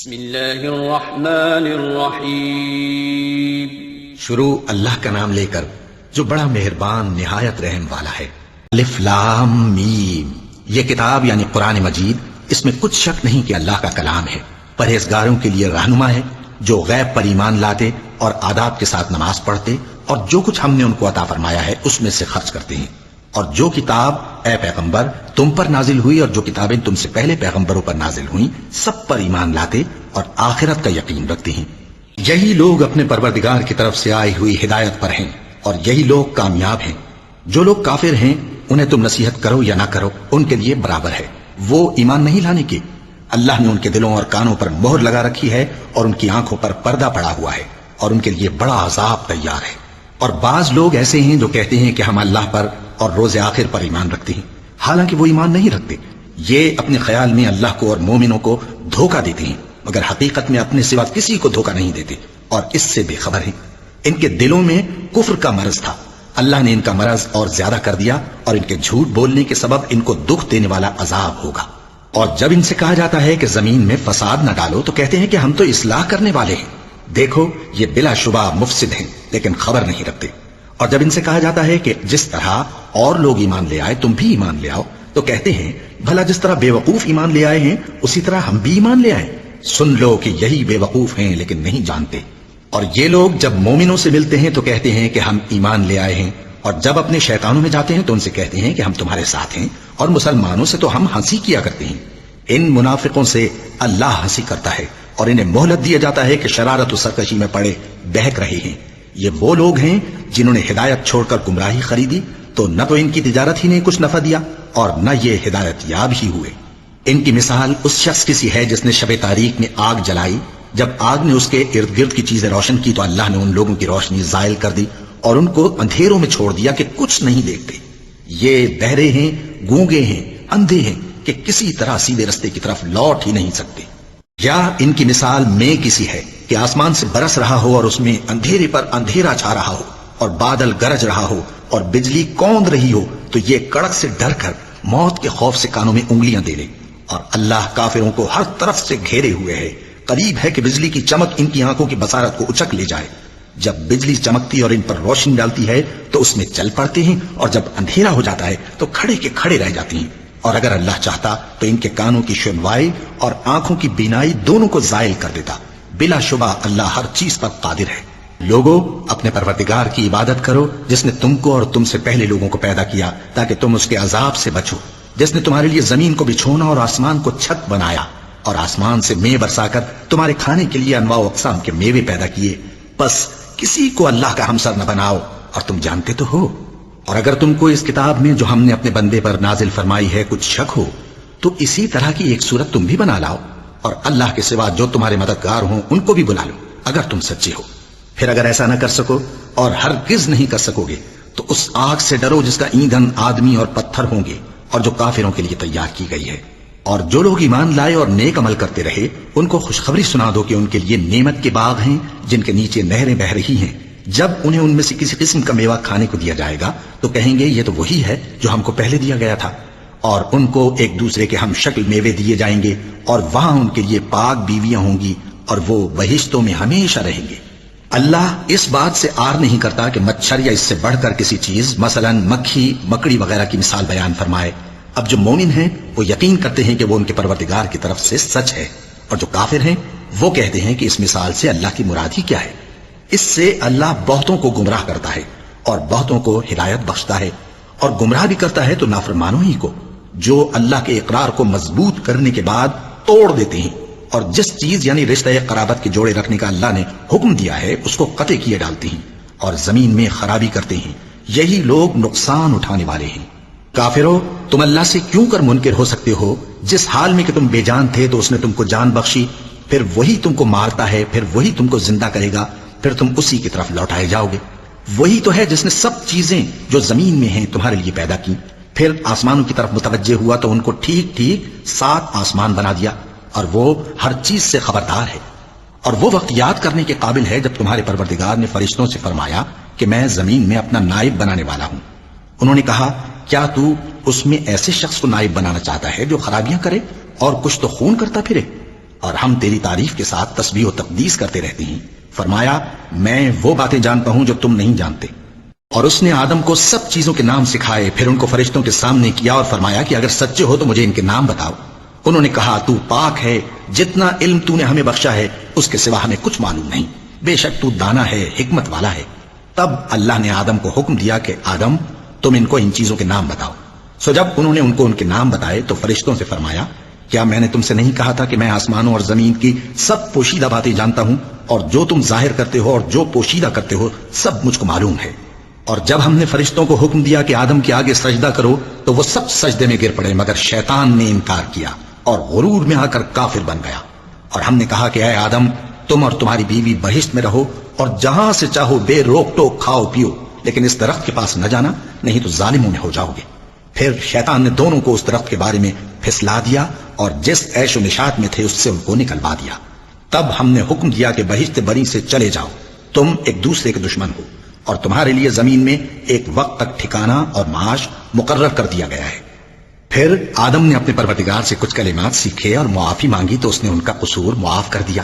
بسم اللہ الرحمن الرحیم۔ شروع اللہ کا نام لے کر جو بڑا مہربان نہایت رحم والا ہے۔ الف لام میم، یہ کتاب یعنی قرآن مجید، اس میں کچھ شک نہیں کہ اللہ کا کلام ہے، پرہیزگاروں کے لیے رہنما ہے جو غیب پر ایمان لاتے اور آداب کے ساتھ نماز پڑھتے اور جو کچھ ہم نے ان کو عطا فرمایا ہے اس میں سے خرچ کرتے ہیں، اور جو کتاب اے پیغمبر تم پر نازل ہوئی اور جو کتابیں تم سے پہلے پیغمبروں پر نازل ہوئیں سب پر ایمان لاتے اور آخرت کا یقین رکھتے ہیں۔ یہی لوگ اپنے پروردگار کی طرف سے آئی ہوئی ہدایت پر ہیں اور یہی لوگ کامیاب ہیں۔ جو لوگ کافر ہیں انہیں تم نصیحت کرو یا نہ کرو ان کے لیے برابر ہے، وہ ایمان نہیں لانے کے۔ اللہ نے ان کے دلوں اور کانوں پر مہر لگا رکھی ہے اور ان کی آنکھوں پر پردہ پڑا ہوا ہے اور ان کے لیے بڑا عذاب تیار ہے۔ اور بعض لوگ ایسے ہیں جو کہتے ہیں کہ ہم اللہ پر اور روز آخر پر ایمان رکھتے ہیں، حالانکہ وہ ایمان نہیں رکھتے۔ یہ اپنے خیال میں اللہ کو اور مومنوں کو دھوکہ دیتے ہیں، مگر حقیقت میں اپنے سوا کسی کو دھوکہ نہیں دیتے اور اس سے بے خبر ہیں۔ ان کے دلوں میں کفر کا مرض تھا، اللہ نے ان کا مرض اور زیادہ کر دیا اور ان کے جھوٹ بولنے کے سبب ان کو دکھ دینے والا عذاب ہوگا۔ اور جب ان سے کہا جاتا ہے کہ زمین میں فساد نہ ڈالو تو کہتے ہیں کہ ہم تو اصلاح کرنے والے ہیں، دیکھو یہ بلا شبہ مفسد ہیں لیکن خبر نہیں رکھتے۔ اور جب ان سے کہا جاتا ہے کہ جس طرح اور لوگ ایمان لے آئے تم بھی ایمان لے آؤ تو کہتے ہیں بھلا جس طرح بے وقوف ایمان لے آئے ہیں اسی طرح ہم بھی ایمان لے آئیں۔ سن لو کہ یہی بے وقوف ہیں لیکن نہیں جانتے۔ اور یہ لوگ جب مومنوں سے ملتے ہیں تو کہتے ہیں کہ ہم ایمان لے آئے ہیں، اور جب اپنے شیطانوں میں جاتے ہیں تو ان سے کہتے ہیں کہ ہم تمہارے ساتھ ہیں، اور مسلمانوں سے تو ہم ہنسی کیا کرتے ہیں۔ ان منافقوں سے اللہ ہنسی کرتا ہے اور انہیں مہلت دیا جاتا ہے کہ شرارت و سرکشی میں پڑے بہک رہے ہیں۔ یہ وہ لوگ ہیں جنہوں نے ہدایت چھوڑ کر گمراہی خریدی تو نہ تو ان کی تجارت ہی نے کچھ نفع دیا اور نہ یہ ہدایت یاب ہی ہوئے۔ ان کی مثال اس شخص کی سی ہے جس نے شب تاریک میں آگ جلائی، جب آگ نے اس کے ارد گرد کی چیزیں روشن کی تو اللہ نے ان لوگوں کی روشنی زائل کر دی اور ان کو اندھیروں میں چھوڑ دیا کہ کچھ نہیں دیکھتے۔ یہ بہرے ہیں، گونگے ہیں، اندھے ہیں کہ کسی طرح سیدھے رستے کی طرف لوٹ ہی نہیں سکتے۔ یا ان کی مثال میں کسی ہے کہ آسمان سے برس رہا ہو اور اس میں اندھیرے پر اندھیرا چھا رہا ہو اور بادل گرج رہا ہو اور بجلی کوند رہی ہو تو یہ کڑک سے ڈر کر موت کے خوف سے کانوں میں انگلیاں دے لے۔ اور اللہ کافروں کو ہر طرف سے گھیرے ہوئے ہے، قریب ہے کہ بجلی کی چمک ان کی آنکھوں کی بصارت کو اچک لے جائے۔ جب بجلی چمکتی اور ان پر روشنی ڈالتی ہے تو اس میں چل پڑتے ہیں اور جب اندھیرا ہو جاتا ہے تو کھڑے کے کھڑے رہ جاتے ہیں۔ اور اگر اللہ چاہتا تو ان کے کانوں کی سنوائی اور آنکھوں کی بینائی دونوں کو زائل کر دیتا۔ بلا شبہ اللہ ہر چیز پر قادر ہے۔ لوگوں اپنے پروردگار کی عبادت کرو جس نے تم کو اور تم سے پہلے لوگوں کو پیدا کیا تاکہ تم اس کے عذاب سے بچو، جس نے تمہارے لیے زمین کو بچھونا اور آسمان کو چھت بنایا اور آسمان سے میوے برسا کر تمہارے کھانے کے لیے انواع و اقسام کے میوے پیدا کیے۔ بس کسی کو اللہ کا ہمسر نہ بناؤ اور تم جانتے تو ہو۔ اور اگر تم کو اس کتاب میں جو ہم نے اپنے بندے پر نازل فرمائی ہے کچھ شک ہو تو اسی طرح کی ایک صورت تم بھی بنا لاؤ اور اللہ کے سوا جو تمہارے مددگار ہوں ان کو بھی بلا لو اگر تم سچے ہو۔ پھر اگر ایسا نہ کر سکو اور ہرگز نہیں کر سکو گے تو اس آگ سے ڈرو جس کا ایندھن آدمی اور پتھر ہوں گے اور جو کافروں کے لیے تیار کی گئی ہے۔ اور جو لوگ ایمان لائے اور نیک عمل کرتے رہے ان کو خوشخبری سنا دو کہ ان کے لیے نعمت کے باغ ہیں جن کے نیچے نہریں بہ رہی ہیں۔ جب انہیں ان میں سے کسی قسم کا میوہ کھانے کو دیا جائے گا تو کہیں گے یہ تو وہی ہے جو ہم کو پہلے دیا گیا تھا، اور ان کو ایک دوسرے کے ہم شکل میوے دیے جائیں گے اور وہاں ان کے لیے پاک بیویاں ہوں گی اور وہ بہشتوں میں ہمیشہ رہیں گے۔ اللہ اس بات سے آر نہیں کرتا کہ مچھر یا اس سے بڑھ کر کسی چیز مثلا مکھی مکڑی وغیرہ کی مثال بیان فرمائے۔ اب جو مومن ہیں وہ یقین کرتے ہیں کہ وہ ان کے پروردگار کی طرف سے سچ ہے، اور جو کافر ہیں وہ کہتے ہیں کہ اس مثال سے اللہ کی مراد ہی کیا ہے۔ اس سے اللہ بہتوں کو گمراہ کرتا ہے اور بہتوں کو ہدایت بخشتا ہے، اور گمراہ بھی کرتا ہے تو نافرمانوں ہی کو، جو اللہ کے اقرار کو مضبوط کرنے کے بعد توڑ دیتے ہیں اور جس چیز یعنی رشتہ قرابت کے جوڑے رکھنے کا اللہ نے حکم دیا ہے اس کو قطع کیے ڈالتے ہیں اور زمین میں خرابی کرتے ہیں۔ یہی لوگ نقصان اٹھانے والے ہیں۔ کافرو تم اللہ سے کیوں کر منکر ہو سکتے ہو؟ جس حال میں کہ تم بے جان تھے تو اس نے تم کو جان بخشی، پھر وہی تم کو مارتا ہے، پھر وہی تم کو زندہ کرے گا، پھر تم اسی کی طرف لوٹائے جاؤ گے۔ وہی تو ہے جس نے سب چیزیں جو زمین میں ہیں تمہارے لیے پیدا کی، پھر آسمانوں کی طرف متوجہ ہوا تو ان کو ٹھیک ٹھیک 7 آسمان بنا دیا، اور وہ ہر چیز سے خبردار ہے۔ اور وہ وقت یاد کرنے کے قابل ہے جب تمہارے پروردگار نے فرشتوں سے فرمایا کہ میں زمین میں اپنا نائب بنانے والا ہوں۔ انہوں نے کہا کیا تو اس میں ایسے شخص کو نائب بنانا چاہتا ہے جو خرابیاں کرے اور کچھ تو خون کرتا پھرے؟ اور ہم تیری تعریف کے ساتھ تسبیح و تقدیس کرتے رہتے ہیں۔ فرمایا میں وہ باتیں جانتا ہوں جو تم نہیں جانتے۔ اور اس نے آدم کو سب چیزوں کے نام سکھائے، پھر ان کو فرشتوں کے سامنے کیا اور فرمایا کہ اگر سچے ہو تو مجھے ان کے نام بتاؤ۔ انہوں نے کہا تو پاک ہے، جتنا علم تو نے ہمیں بخشا ہے اس کے سوا ہمیں کچھ معلوم نہیں، بے شک تو دانا ہے، حکمت والا ہے۔ تب اللہ نے آدم کو حکم دیا کہ آدم تم ان کو ان چیزوں کے نام بتاؤ۔ سو جب انہوں نے ان کو ان کے نام بتائے تو فرشتوں سے فرمایا کیا میں نے تم سے نہیں کہا تھا کہ میں آسمانوں اور زمین کی سب پوشیدہ باتیں جانتا ہوں، اور جو تم ظاہر کرتے ہو اور جو پوشیدہ کرتے ہو سب مجھ کو معلوم ہے۔ اور جب ہم نے فرشتوں کو حکم دیا کہ آدم کے آگے سجدہ کرو تو وہ سب سجدے میں گر پڑے مگر شیطان نے انکار کیا اور غرور میں آ کر کافر بن گیا۔ اور ہم نے کہا کہ اے آدم تم اور تمہاری بیوی بہشت میں رہو اور جہاں سے چاہو بے روک ٹوک کھاؤ پیو، لیکن اس درخت کے پاس نہ جانا نہیں تو ظالموں میں ہو جاؤ گے۔ پھر شیطان نے دونوں کو اس درخت کے بارے میں پھسلا دیا اور جس عیش و نشاط میں تھے اس سے ان کو نکلوا دیا۔ تب ہم نے حکم دیا کہ بہشت بری سے چلے جاؤ، تم ایک دوسرے کے دشمن ہو، اور تمہارے لیے زمین میں ایک وقت تک ٹھکانہ اور معاش مقرر کر دیا گیا ہے۔ پھر آدم نے اپنے پروردگار سے کچھ کلمات سیکھے اور معافی مانگی تو اس نے ان کا قصور معاف کر دیا۔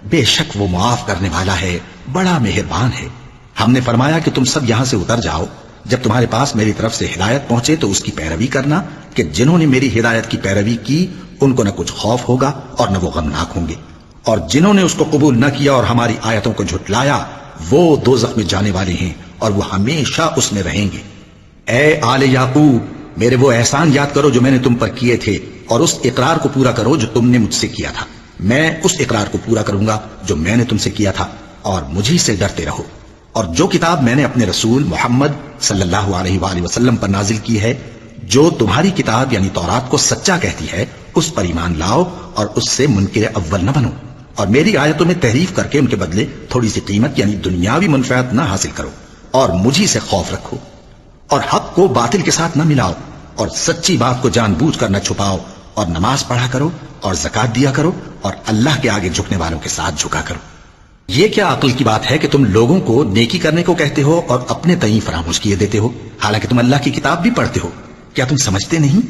بے شک وہ معاف کرنے والا ہے، بڑا مہربان ہے۔ ہم نے فرمایا کہ تم سب یہاں سے اتر جاؤ، جب تمہارے پاس میری طرف سے ہدایت پہنچے تو اس کی پیروی کرنا کہ جنہوں نے میری ہدایت کی پیروی کی ان کو نہ کچھ خوف ہوگا اور نہ وہ غمناک ہوں گے، اور جنہوں نے اس کو قبول نہ کیا اور ہماری آیتوں کو جھٹلایا وہ دوزخ میں جانے والے ہیں اور وہ ہمیشہ اس میں رہیں گے۔ اے آل یعقوب میرے وہ احسان یاد کرو جو میں نے تم پر کیے تھے، اور اس اقرار کو پورا کرو جو تم نے مجھ سے کیا تھا۔ میں اس اقرار کو پورا کروں گا جو میں نے تم سے کیا تھا، اور مجھی سے ڈرتے رہو۔ اور جو کتاب میں نے اپنے رسول محمد صلی اللہ علیہ وآلہ وسلم پر نازل کی ہے، جو تمہاری کتاب یعنی تورات کو سچا کہتی ہے، اس پر ایمان لاؤ اور اس سے منکر اول نہ بنو، اور میری آیتوں میں تحریف کر کے ان کے بدلے تھوڑی سی قیمت یعنی دنیاوی منفعت نہ حاصل کرو، اور مجھی سے خوف رکھو، اور حق کو باطل کے ساتھ نہ ملاؤ، اور سچی بات کو جان بوجھ کر نہ چھپاؤ، اور نماز پڑھا کرو اور زکات دیا کرو، اور اللہ کے آگے جھکنے والوں کے ساتھ جھکا کرو۔ یہ کیا عقل کی بات ہے کہ تم لوگوں کو نیکی کرنے کو کہتے ہو اور اپنے تئیں فراموش کیے دیتے ہو، حالانکہ تم اللہ کی کتاب بھی پڑھتے ہو؟ کیا تم سمجھتے نہیں؟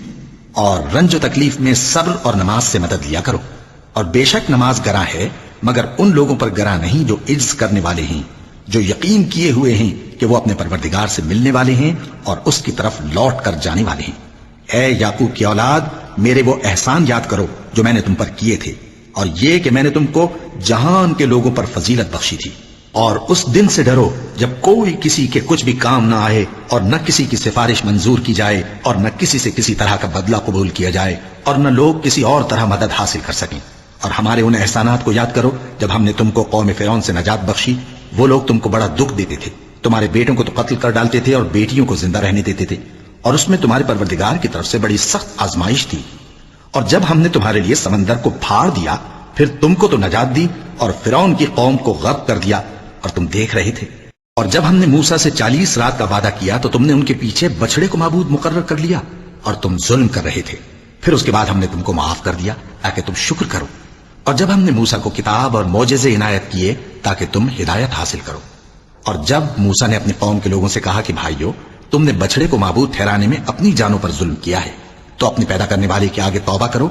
اور رنج و تکلیف میں صبر اور نماز سے مدد لیا کرو، اور بے شک نماز گراں ہے مگر ان لوگوں پر گراں نہیں جو عجز کرنے والے ہیں، جو یقین کیے ہوئے ہیں کہ وہ اپنے پروردگار سے ملنے والے ہیں اور اس کی طرف لوٹ کر جانے والے ہیں۔ اے یعقوب کی اولاد میرے وہ احسان یاد کرو جو میں نے تم پر کیے تھے، اور یہ کہ میں نے تم کو جہان کے لوگوں پر فضیلت بخشی تھی۔ اور اس دن سے ڈرو جب کوئی کسی کے کچھ بھی کام نہ آئے، اور نہ کسی کی سفارش منظور کی جائے، اور نہ کسی سے کسی طرح کا بدلہ قبول کیا جائے، اور نہ لوگ کسی اور طرح مدد حاصل کر سکیں۔ اور ہمارے ان احسانات کو یاد کرو جب ہم نے تم کو قوم فرعون سے نجات بخشی۔ وہ لوگ تم کو بڑا دکھ دیتے تھے، تمہارے بیٹوں کو تو قتل کر ڈالتے تھے اور بیٹیوں کو زندہ رہنے دیتے تھے، اور اس میں تمہارے پروردگار کی طرف سے بڑی سخت آزمائش تھی۔ اور جب ہم نے تمہارے لیے سمندر کو پھاڑ دیا پھر تم کو تو نجات دی، اور فرعون کی قوم کو غرق کر دیا اور تم دیکھ رہے تھے۔ اور جب ہم نے موسیٰ سے 40 رات کا وعدہ کیا تو تم نے ان کے پیچھے بچڑے کو معبود مقرر کر لیا اور تم ظلم کر رہے تھے۔ پھر اس کے بعد ہم نے تم کو معاف کر دیا تاکہ تم شکر کرو۔ اور جب ہم نے موسیٰ کو کتاب اور معجزے عنایت کیے تاکہ تم ہدایت حاصل کرو۔ اور جب موسیٰ نے اپنی قوم کے لوگوں سے کہا کہ بھائیو تم نے بچڑے کو معبود ٹھہرانے میں اپنی جانوں پر ظلم کیا ہے، تو اپنے پیدا کرنے والے کے آگے توبہ کرو،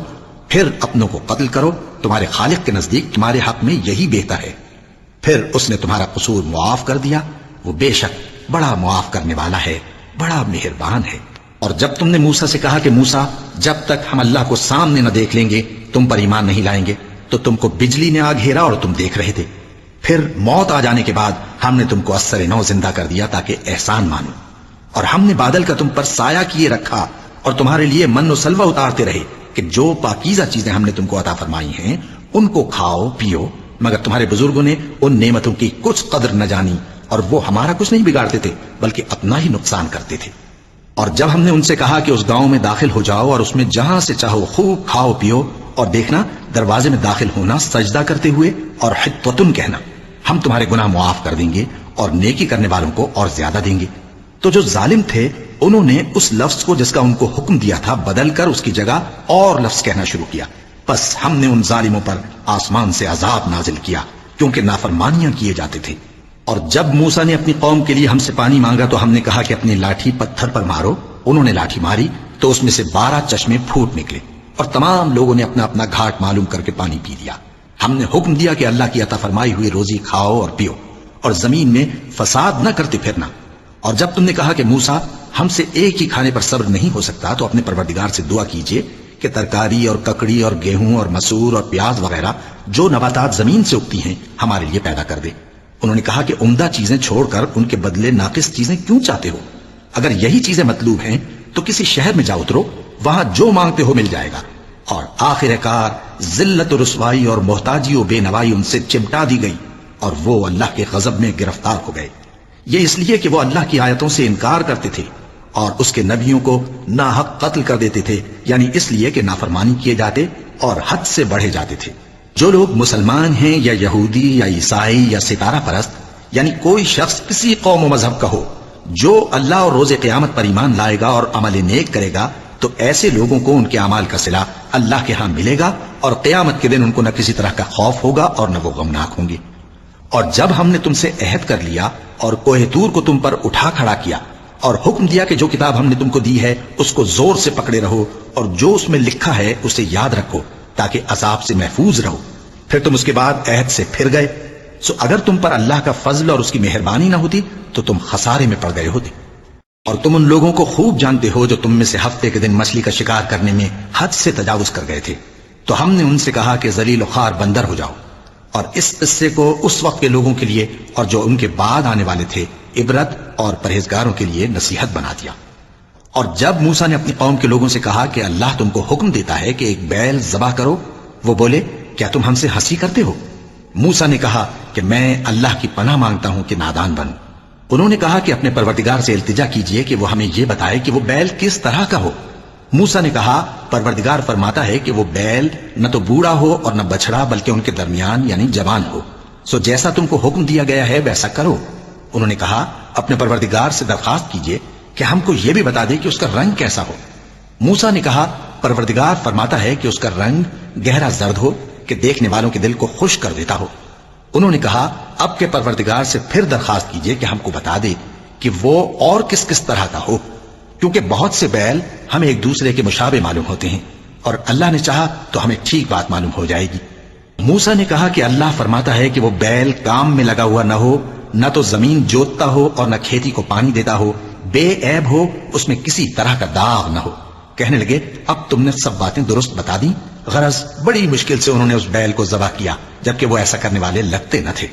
پھر اپنوں کو قتل کرو، تمہارے خالق کے نزدیک تمہارے حق میں یہی بہتر ہے۔ پھر اس نے تمہارا قصور معاف کر دیا، وہ بے شک بڑا معاف کرنے والا ہے، بڑا مہربان ہے۔ اور جب تم نے موسیٰ سے کہا کہ موسیٰ جب تک ہم اللہ کو سامنے نہ دیکھ لیں گے تم پر ایمان نہیں لائیں گے، تو تم کو بجلی نے آ گھیرا اور تم دیکھ رہے تھے۔ پھر موت آ جانے کے بعد ہم نے تم کو اثر نو زندہ کر دیا تاکہ احسان مانو۔ اور ہم نے بادل کا تم پر سایہ کیے رکھا اور تمہارے لیے من و سلوہ اتارتے رہے کہ جو پاکیزہ چیزیں ہم نے تم کو عطا فرمائی ہیں ان کو کھاؤ پیو، مگر تمہارے بزرگوں نے ان نعمتوں کی کچھ قدر نہ جانی، اور وہ ہمارا کچھ نہیں بگاڑتے تھے بلکہ اپنا ہی نقصان کرتے تھے۔ اور جب ہم نے ان سے کہا کہ اس گاؤں میں داخل ہو جاؤ اور اس میں جہاں سے چاہو خوب کھاؤ پیو، اور دیکھنا دروازے میں داخل ہونا سجدہ کرتے ہوئے اور حطوۃن کہنا، ہم تمہارے گناہ معاف کر دیں گے اور نیکی کرنے والوں کو اور زیادہ دیں گے۔ تو جو ظالم تھے انہوں نے اس لفظ کو جس کا ان کو حکم دیا تھا بدل کر اس کی جگہ اور لفظ کہنا شروع کیا، بس ہم نے ان ظالموں پر آسمان سے عذاب نازل کیا کیونکہ نافرمانیاں کیے جاتے تھے۔ اور جب موسیٰ نے اپنی قوم کے لیے ہم سے پانی مانگا تو ہم نے کہا کہ اپنی لاٹھی پتھر پر مارو۔ انہوں نے لاٹھی ماری تو اس میں سے 12 چشمے پھوٹ نکلے، اور تمام لوگوں نے اپنا اپنا گھاٹ معلوم کر کے پانی پی لیا۔ ہم نے حکم دیا کہ اللہ کی عطا فرمائی ہوئی روزی کھاؤ اور پیو اور زمین میں فساد نہ کرتے پھرنا۔ اور جب تم نے کہا کہ موسیٰ ہم سے ایک ہی کھانے پر صبر نہیں ہو سکتا، تو اپنے پروردگار سے دعا کیجئے کہ ترکاری اور ککڑی اور گیہوں اور مسور اور پیاز وغیرہ جو نباتات زمین سے اگتی ہیں ہمارے لیے پیدا کر دے۔ انہوں نے کہا کہ عمدہ چیزیں چھوڑ کر ان کے بدلے ناقص چیزیں کیوں چاہتے ہو؟ اگر یہی چیزیں مطلوب ہیں تو کسی شہر میں جا اترو، وہاں جو مانگتے ہو مل جائے گا۔ اور آخر کار ذلت و رسوائی اور محتاجی و بے نوائی ان سے چمٹا دی گئی، اور وہ اللہ کے غضب میں گرفتار ہو گئے۔ یہ اس لیے کہ وہ اللہ کی آیتوں سے انکار کرتے تھے اور اس کے نبیوں کو ناحق قتل کر دیتے تھے، یعنی اس لیے کہ نافرمانی کیے جاتے اور حد سے بڑھے جاتے تھے۔ جو لوگ مسلمان ہیں یا یہودی یا عیسائی یا ستارہ پرست، یعنی کوئی شخص کسی قوم و مذہب کا ہو، جو اللہ اور روز قیامت پر ایمان لائے گا اور عمل نیک کرے گا، تو ایسے لوگوں کو ان کے اعمال کا صلہ اللہ کے ہاں ملے گا، اور قیامت کے دن ان کو نہ کسی طرح کا خوف ہوگا اور نہ وہ غمناک ہوں گے۔ اور جب ہم نے تم سے عہد کر لیا اور کوہ طور کو تم پر اٹھا کھڑا کیا اور حکم دیا کہ جو کتاب ہم نے تم کو دی ہے اس کو زور سے پکڑے رہو، اور جو اس میں لکھا ہے اسے یاد رکھو تاکہ عذاب سے محفوظ رہو، پھر تم اس کے بعد عہد سے پھر گئے، سو اگر تم پر اللہ کا فضل اور اس کی مہربانی نہ ہوتی تو تم خسارے میں پڑ گئے ہوتے۔ اور تم ان لوگوں کو خوب جانتے ہو جو تم میں سے ہفتے کے دن مچھلی کا شکار کرنے میں حد سے تجاوز کر گئے تھے، تو ہم نے ان سے کہا کہ ذلیل و خوار بندر ہو جاؤ، اور اس قصے کو اس وقت کے لوگوں کے لیے اور جو ان کے بعد آنے والے تھے عبرت اور پرہیزگاروں کے لیے نصیحت بنا دیا۔ اور جب موسیٰ نے اپنی قوم کے لوگوں سے کہا کہ اللہ تم کو حکم دیتا ہے کہ ایک بیل ذبح کرو، وہ بولے کیا تم ہم سے ہنسی کرتے ہو؟ موسیٰ نے کہا کہ میں اللہ کی پناہ مانگتا ہوں کہ نادان بنوں۔ انہوں نے کہا کہ اپنے پروردگار سے التجا کیجئے کہ وہ ہمیں یہ بتائے کہ وہ بیل کس طرح کا ہو۔ موسیٰ نے کہا پروردگار فرماتا ہے کہ وہ بیل نہ تو بوڑھا ہو اور نہ بچڑا، بلکہ ان کے درمیان یعنی جوان ہو، سو جیسا تم کو حکم دیا گیا ہے ویسا کرو۔ انہوں نے کہا اپنے پروردگار سے درخواست کیجئے کہ ہم کو یہ بھی بتا دے کہ اس کا رنگ کیسا ہو۔ موسیٰ نے کہا پروردگار فرماتا ہے کہ اس کا رنگ گہرا زرد ہو کہ دیکھنے والوں کے دل کو خوش کر دیتا ہو۔ انہوں نے کہا اب کے پروردگار سے پھر درخواست کیجئے کہ ہم کو بتا دے کہ وہ اور کس کس طرح کا ہو، کیونکہ بہت سے بیل ہمیں ایک دوسرے کے مشابہ معلوم ہوتے ہیں، اور اللہ نے چاہا تو ہمیں ٹھیک بات معلوم ہو جائے گی۔ موسیٰ نے کہا کہ اللہ فرماتا ہے کہ وہ بیل کام میں لگا ہوا نہ ہو، نہ تو زمین جوتتا ہو اور نہ کھیتی کو پانی دیتا ہو، بے عیب ہو، اس میں کسی طرح کا داغ نہ ہو۔ کہنے لگے اب تم نے سب باتیں درست بتا دی۔ غرض بڑی مشکل سے انہوں نے اس بیل کو ذبح کیا، جبکہ وہ ایسا کرنے والے لگتے نہ تھے۔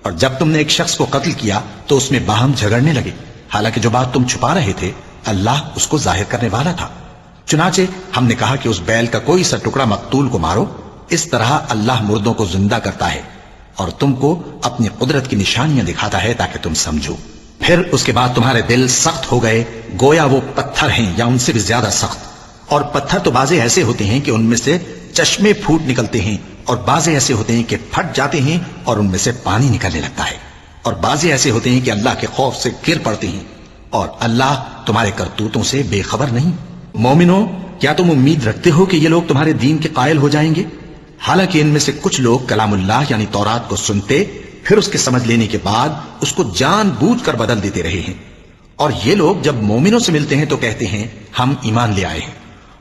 اور جب تم نے ایک شخص کو قتل کیا تو اس میں باہم جھگڑنے لگے، حالانکہ جو بات تم چھپا رہے تھے اللہ اس کو ظاہر کرنے والا تھا۔ چنانچہ ہم نے کہا کہ اس بیل کا کوئی سا ٹکڑا مقتول کو مارو، اس طرح اللہ مردوں کو زندہ کرتا ہے اور تم کو اپنی قدرت کی نشانیاں دکھاتا ہے تاکہ تم سمجھو۔ پھر اس کے بعد تمہارے دل سخت ہو گئے گویا وہ پتھر ہیں یا ان سے بھی زیادہ سخت، اور پتھر تو بعضے ایسے ہوتے ہیں کہ ان میں سے چشمے پھوٹ نکلتے ہیں، اور بعضے ایسے ہوتے ہیں کہ پھٹ جاتے ہیں اور ان میں سے پانی نکلنے لگتا ہے، اور بعضے ایسے ہوتے ہیں کہ اللہ کے خوف سے گر پڑتے ہیں، اور اللہ تمہارے کرتوتوں سے بے خبر نہیں۔ مومنو، کیا تم امید رکھتے ہو کہ یہ لوگ تمہارے دین کے قائل ہو جائیں گے؟ حالانکہ ان میں سے کچھ لوگ کلام اللہ یعنی تورات کو سنتے پھر اس کے سمجھ لینے کے بعد اس کو جان بوجھ کر بدل دیتے رہے ہیں، اور یہ لوگ جب مومنوں سے ملتے ہیں تو کہتے ہیں ہم ایمان لے آئے ہیں،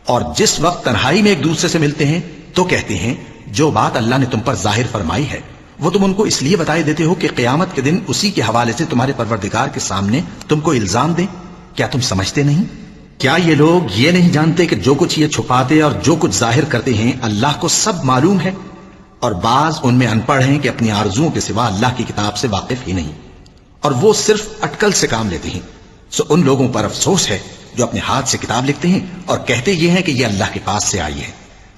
اور جس وقت تنہائی میں ایک دوسرے سے ملتے ہیں تو کہتے ہیں جو بات اللہ نے تم پر ظاہر فرمائی ہے وہ تم ان کو اس لیے بتائے دیتے ہو کہ قیامت کے دن اسی کے حوالے سے تمہارے پروردگار کے سامنے تم کو الزام دیں۔ کیا تم سمجھتے نہیں؟ کیا یہ لوگ یہ نہیں جانتے کہ جو کچھ یہ چھپاتے اور جو کچھ ظاہر کرتے ہیں اللہ کو سب معلوم ہے؟ اور بعض ان میں ان پڑھ ہیں کہ اپنی آرزوؤں کے سوا اللہ کی کتاب سے واقف ہی نہیں، اور وہ صرف اٹکل سے کام لیتے ہیں۔ سو ان لوگوں پر افسوس ہے جو اپنے ہاتھ سے کتاب لکھتے ہیں اور کہتے یہ ہیں کہ یہ اللہ کے پاس سے آئی ہے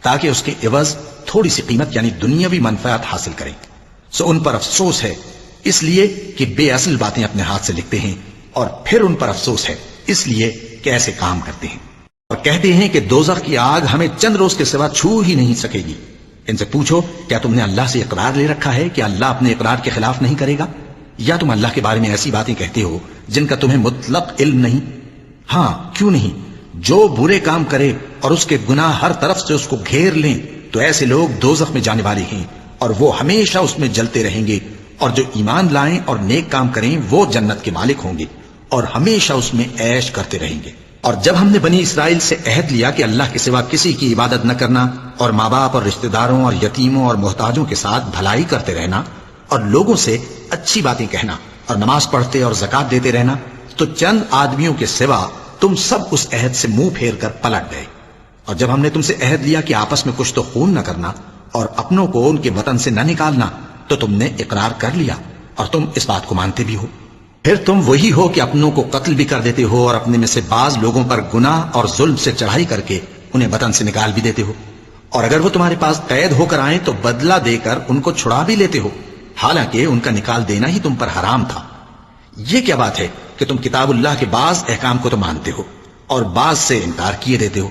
تاکہ اس کے عوض تھوڑی سی قیمت یعنی دنیاوی منفعت حاصل کریں۔ سو ان پر افسوس ہے اس لیے کہ بے اصل باتیں اپنے ہاتھ سے لکھتے ہیں، اور پھر ان پر افسوس ہے اس لیے کہ ایسے کام کرتے ہیں، اور کہتے ہیں کہ دوزخ کی آگ ہمیں چند روز کے سوا چھو ہی نہیں سکے گی۔ ان سے پوچھو کیا تم نے اللہ سے اقرار لے رکھا ہے کہ اللہ اپنے اقرار کے خلاف نہیں کرے گا، یا تم اللہ کے بارے میں ایسی باتیں کہتے ہو جن کا تمہیں مطلق علم نہیں؟ ہاں کیوں نہیں، جو برے کام کرے اور اس کے گناہ ہر طرف سے اس کو گھیر لیں تو ایسے لوگ دوزخ میں جانے والے ہیں اور وہ ہمیشہ اس میں جلتے رہیں گے، اور جو ایمان لائیں اور نیک کام کریں وہ جنت کے مالک ہوں گے اور ہمیشہ اس میں عیش کرتے رہیں گے۔ اور جب ہم نے بنی اسرائیل سے عہد لیا کہ اللہ کے سوا کسی کی عبادت نہ کرنا اور ماں باپ اور رشتہ داروں اور یتیموں اور محتاجوں کے ساتھ بھلائی کرتے رہنا اور لوگوں سے اچھی باتیں کہنا اور نماز پڑھتے اور زکات دیتے رہنا، تو چند آدمیوں کے سوا تم سب اس عہد سے منہ پھیر کر پلٹ گئے۔ اور جب ہم نے تم سے عہد لیا کہ آپس میں کچھ تو خون نہ کرنا اور اپنوں کو ان کے وطن سے نہ نکالنا، تو تم نے اقرار کر لیا اور تم اس بات کو مانتے بھی ہو۔ پھر تم وہی ہو کہ اپنوں کو قتل بھی کر دیتے ہو اور اپنے میں سے بعض لوگوں پر گناہ اور ظلم سے چڑھائی کر کے انہیں وطن سے نکال بھی دیتے ہو، اور اگر وہ تمہارے پاس قید ہو کر آئیں تو بدلہ دے کر ان کو چھڑا بھی لیتے ہو، حالانکہ ان کا نکال دینا ہی تم پر حرام تھا۔ یہ کیا بات ہے کہ تم کتاب اللہ کے بعض احکام کو تو مانتے ہو اور بعض سے انکار کیے دیتے ہو؟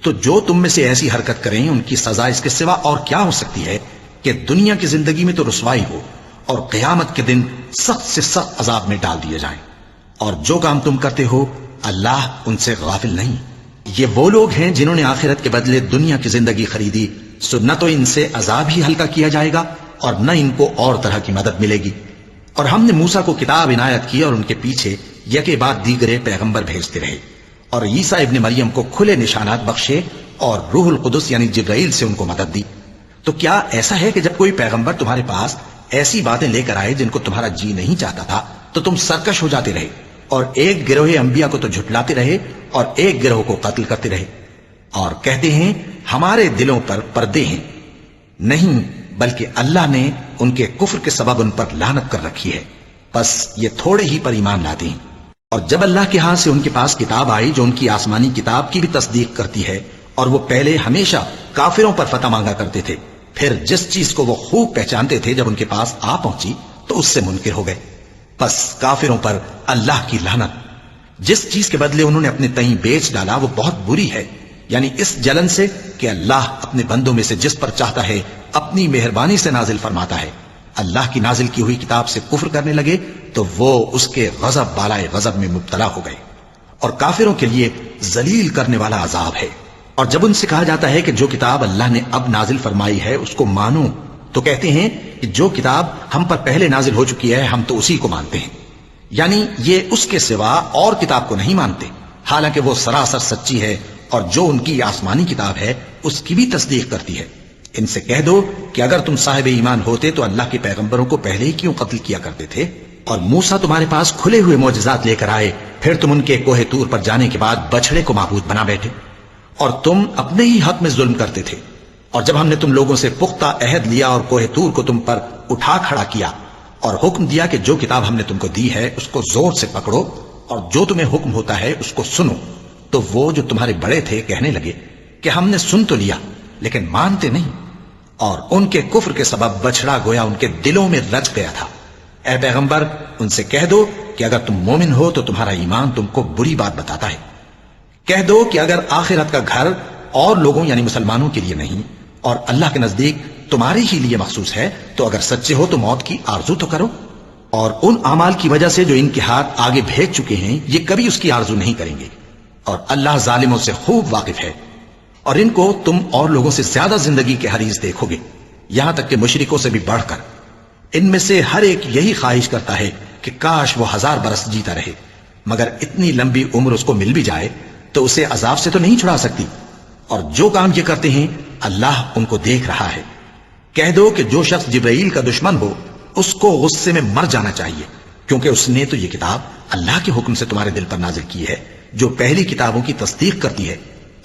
تو جو تم میں سے ایسی حرکت کریں ان کی سزا اس کے سوا اور کیا ہو سکتی ہے کہ دنیا کی زندگی میں تو رسوائی ہو اور قیامت کے دن سخت سے سخت عذاب میں ڈال دیے جائیں۔ اور جو کام تم کرتے ہو اللہ ان سے غافل نہیں۔ یہ وہ لوگ ہیں جنہوں نے آخرت کے بدلے دنیا کی زندگی خریدی، سو نہ تو ان سے عذاب ہی ہلکا کیا جائے گا اور نہ ان کو اور طرح کی مدد ملے گی۔ اور ہم نے موسیٰ کو کتاب عنایت کی اور ان کے پیچھے یکے بعد دیگرے پیغمبر بھیجتے رہے، اور عیسیٰ ابن مریم کو کھلے نشانات بخشے اور روح القدس یعنی جبرائیل سے ان کو مدد دی۔ تو کیا ایسا ہے کہ جب کوئی پیغمبر تمہارے پاس ایسی باتیں لے کر آئے جن کو تمہارا جی نہیں چاہتا تھا تو تم سرکش ہو جاتے رہے اور ایک گروہ انبیاء کو تو جھٹلاتے رہے اور ایک گروہ کو قتل کرتے رہے، اور کہتے ہیں ہمارے دلوں پر پردے ہیں؟ نہیں، بلکہ اللہ نے ان کے کفر کے سبب ان پر لعنت کر رکھی ہے، بس یہ تھوڑے ہی پر ایمان لاتے ہیں۔ اور جب اللہ کے ہاں سے ان کے پاس کتاب آئی جو ان کی آسمانی کتاب کی بھی تصدیق کرتی ہے، اور وہ پہلے ہمیشہ کافروں پر فتح مانگا کرتے تھے، پھر جس چیز کو وہ خوب پہچانتے تھے جب ان کے پاس آ پہنچی تو اس سے منکر ہو گئے، بس کافروں پر اللہ کی لعنت۔ جس چیز کے بدلے انہوں نے اپنے تئیں بیچ ڈالا وہ بہت بری ہے، یعنی اس جلن سے کہ اللہ اپنے بندوں میں سے جس پر چاہتا ہے اپنی مہربانی سے نازل فرماتا ہے۔ اللہ کی نازل کی ہوئی کتاب سے کفر کرنے لگے تو وہ اس کے غضب بالائے غضب میں مبتلا ہو گئے، اور کافروں کے لیے ذلیل کرنے والا عذاب ہے۔ اور جب ان سے کہا جاتا ہے کہ جو کتاب اللہ نے اب نازل فرمائی ہے اس کو مانو، تو کہتے ہیں کہ جو کتاب ہم پر پہلے نازل ہو چکی ہے ہم تو اسی کو مانتے ہیں، یعنی یہ اس کے سوا اور کتاب کو نہیں مانتے، حالانکہ وہ سراسر سچی ہے اور جو ان کی آسمانی کتاب ہے اس کی بھی تصدیق کرتی ہے۔ ان سے کہہ دو کہ اگر تم صاحب ایمان ہوتے تو اللہ کے پیغمبروں کو پہلے ہی کیوں قتل کیا کرتے تھے؟ اور موسیٰ تمہارے پاس کھلے ہوئے معجزات لے کر آئے، پھر تم ان کے کوہ طور پر جانے کے بعد بچڑے کو معبود بنا بیٹھے، اور تم اپنے ہی حق میں ظلم کرتے تھے۔ اور جب ہم نے تم لوگوں سے پختہ عہد لیا اور کوہ طور کو تم پر اٹھا کھڑا کیا اور حکم دیا کہ جو کتاب ہم نے تم کو دی ہے اس کو زور سے پکڑو اور جو تمہیں حکم ہوتا ہے اس کو سنو، تو وہ جو تمہارے بڑے تھے کہنے لگے کہ ہم نے سن تو لیا لیکن مانتے نہیں، اور ان کے کفر کے سبب بچڑا گویا ان کے دلوں میں رچ گیا تھا۔ اے پیغمبر ان سے کہہ دو کہ اگر تم مومن ہو تو تمہارا ایمان تم کو بری بات بتاتا ہے۔ کہہ دو کہ اگر آخرت کا گھر اور لوگوں یعنی مسلمانوں کے لیے نہیں اور اللہ کے نزدیک تمہارے ہی لیے مخصوص ہے تو اگر سچے ہو تو موت کی آرزو تو کرو، اور ان اعمال کی وجہ سے جو ان کے ہاتھ آگے بھیج چکے ہیں یہ کبھی اس کی آرزو نہیں کریں گے، اور اللہ ظالموں سے خوب واقف ہے۔ اور ان کو تم اور لوگوں سے زیادہ زندگی کے حریص دیکھو گے، یہاں تک کہ مشرکوں سے بھی بڑھ کر۔ ان میں سے ہر ایک یہی خواہش کرتا ہے کہ کاش وہ 1000 برس جیتا رہے، مگر اتنی لمبی عمر اس کو مل بھی جائے تو اسے عذاب سے تو نہیں چھڑا سکتی، اور جو کام یہ کرتے ہیں اللہ ان کو دیکھ رہا ہے۔ کہہ دو کہ جو شخص جبرائیل کا دشمن ہو اس کو غصے میں مر جانا چاہیے، کیونکہ اس نے تو یہ کتاب اللہ کے حکم سے تمہارے دل پر نازل کی ہے جو پہلی کتابوں کی تصدیق کرتی ہے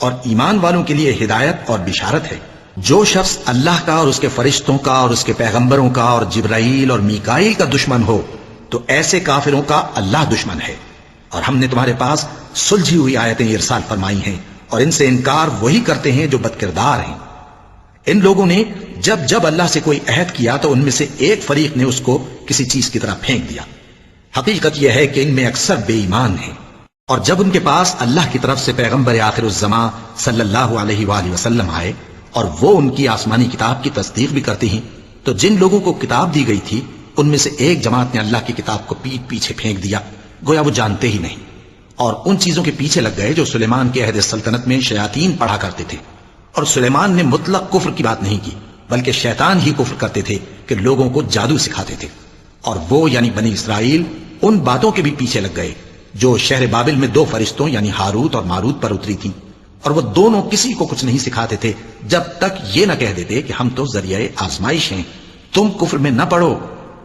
اور ایمان والوں کے لیے ہدایت اور بشارت ہے۔ جو شخص اللہ کا اور اس کے فرشتوں کا اور اس کے پیغمبروں کا اور جبرائیل اور میکائیل کا دشمن ہو تو ایسے کافروں کا اللہ دشمن ہے۔ اور ہم نے تمہارے پاس سلجھی ہوئی آیتیں ارسال فرمائی ہیں اور ان سے انکار وہی کرتے ہیں جو بدکردار ہیں۔ ان لوگوں نے جب جب اللہ سے کوئی عہد کیا تو ان میں سے ایک فریق نے اس کو کسی چیز کی طرح پھینک دیا۔ حقیقت یہ ہے کہ ان میں اکثر بے ایمان ہیں۔ اور جب ان کے پاس اللہ کی طرف سے پیغمبر آخر الزمان صلی اللہ علیہ وآلہ وسلم آئے اور وہ ان کی آسمانی کتاب کی تصدیق بھی کرتے ہیں، تو جن لوگوں کو کتاب دی گئی تھی ان میں سے ایک جماعت نے اللہ کی کتاب کو پیٹ پیچھے پھینک دیا، گویا وہ جانتے ہی نہیں، اور ان چیزوں کے پیچھے لگ گئے جو سلیمان کے عہد سلطنت میں شیاطین پڑھا کرتے تھے۔ اور سلیمان نے مطلق کفر کی بات نہیں کی بلکہ شیطان ہی کفر کرتے تھے کہ لوگوں کو جادو سکھاتے تھے، اور وہ یعنی بنی اسرائیل ان باتوں کے بھی پیچھے لگ گئے جو شہر بابل میں 2 فرشتوں یعنی ہاروت اور ماروت پر اتری تھی، اور وہ دونوں کسی کو کچھ نہیں سکھاتے تھے جب تک یہ نہ کہہ دیتے کہ ہم تو ذریعہ آزمائش ہیں، تم کفر میں نہ پڑو۔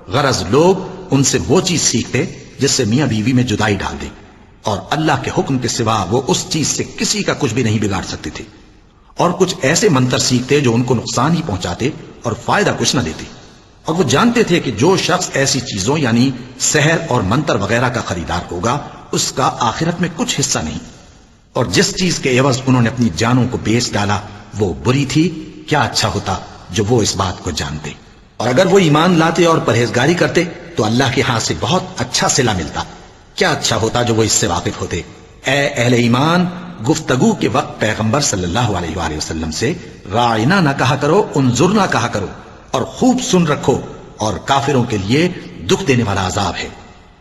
غرض لوگ ان سے وہ چیز سیکھتے جس سے میاں بیوی میں جدائی ڈال دے، اور اللہ کے حکم کے سوا وہ اس چیز سے کسی کا کچھ بھی نہیں بگاڑ سکتے تھے، اور کچھ ایسے منتر سیکھتے جو ان کو نقصان ہی پہنچاتے اور فائدہ کچھ نہ دیتے، اور وہ جانتے تھے کہ جو شخص ایسی چیزوں یعنی سحر اور منتر وغیرہ کا خریدار ہوگا اس کا آخرت میں کچھ حصہ نہیں، اور جس چیز کے عوض انہوں نے اپنی جانوں کو بیچ ڈالا وہ بری تھی۔ کیا اچھا ہوتا جو وہ اس بات کو جانتے، اور اگر وہ ایمان لاتے اور پرہیزگاری کرتے تو اللہ کے ہاں سے بہت اچھا صلہ ملتا۔ کیا اچھا ہوتا جو وہ اس سے واقف ہوتے۔ اے اہل ایمان، گفتگو کے وقت پیغمبر صلی اللہ علیہ وآلہ وسلم سے راعنا نہ کہا کرو، انظرنا کہا کرو، اور خوب سن رکھو، اور کافروں کے لیے دکھ دینے والا عذاب ہے۔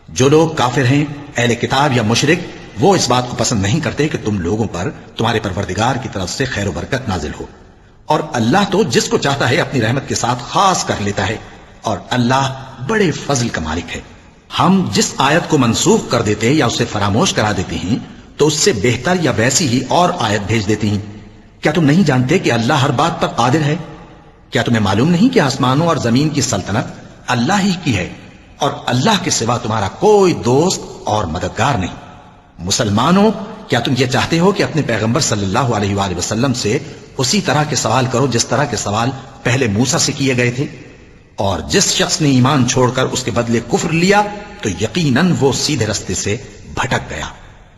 جو لوگ کافر ہیں، اہل کتاب یا مشرک، وہ اس بات کو پسند نہیں کرتے کہ تم لوگوں پر تمہارے پروردگار کی طرف سے خیر و برکت نازل ہو، اور اللہ تو جس کو چاہتا ہے اپنی رحمت کے ساتھ خاص کر لیتا ہے، اور اللہ بڑے فضل کا مالک ہے۔ ہم جس آیت کو منسوخ کر دیتے یا اسے فراموش کرا دیتے ہیں تو اس سے بہتر یا ویسی ہی اور آیت بھیج دیتے ہیں۔ کیا تم نہیں جانتے کہ اللہ ہر بات پر قادر ہے؟ کیا تمہیں معلوم نہیں کہ آسمانوں اور زمین کی سلطنت اللہ ہی کی ہے، اور اللہ کے سوا تمہارا کوئی دوست اور مددگار نہیں؟ مسلمانوں، کیا تم یہ چاہتے ہو کہ اپنے پیغمبر صلی اللہ علیہ وآلہ وسلم سے اسی طرح کے سوال کرو جس طرح کے سوال پہلے موسیٰ سے کیے گئے تھے؟ اور جس شخص نے ایمان چھوڑ کر اس کے بدلے کفر لیا تو یقیناً وہ سیدھے رستے سے بھٹک گیا۔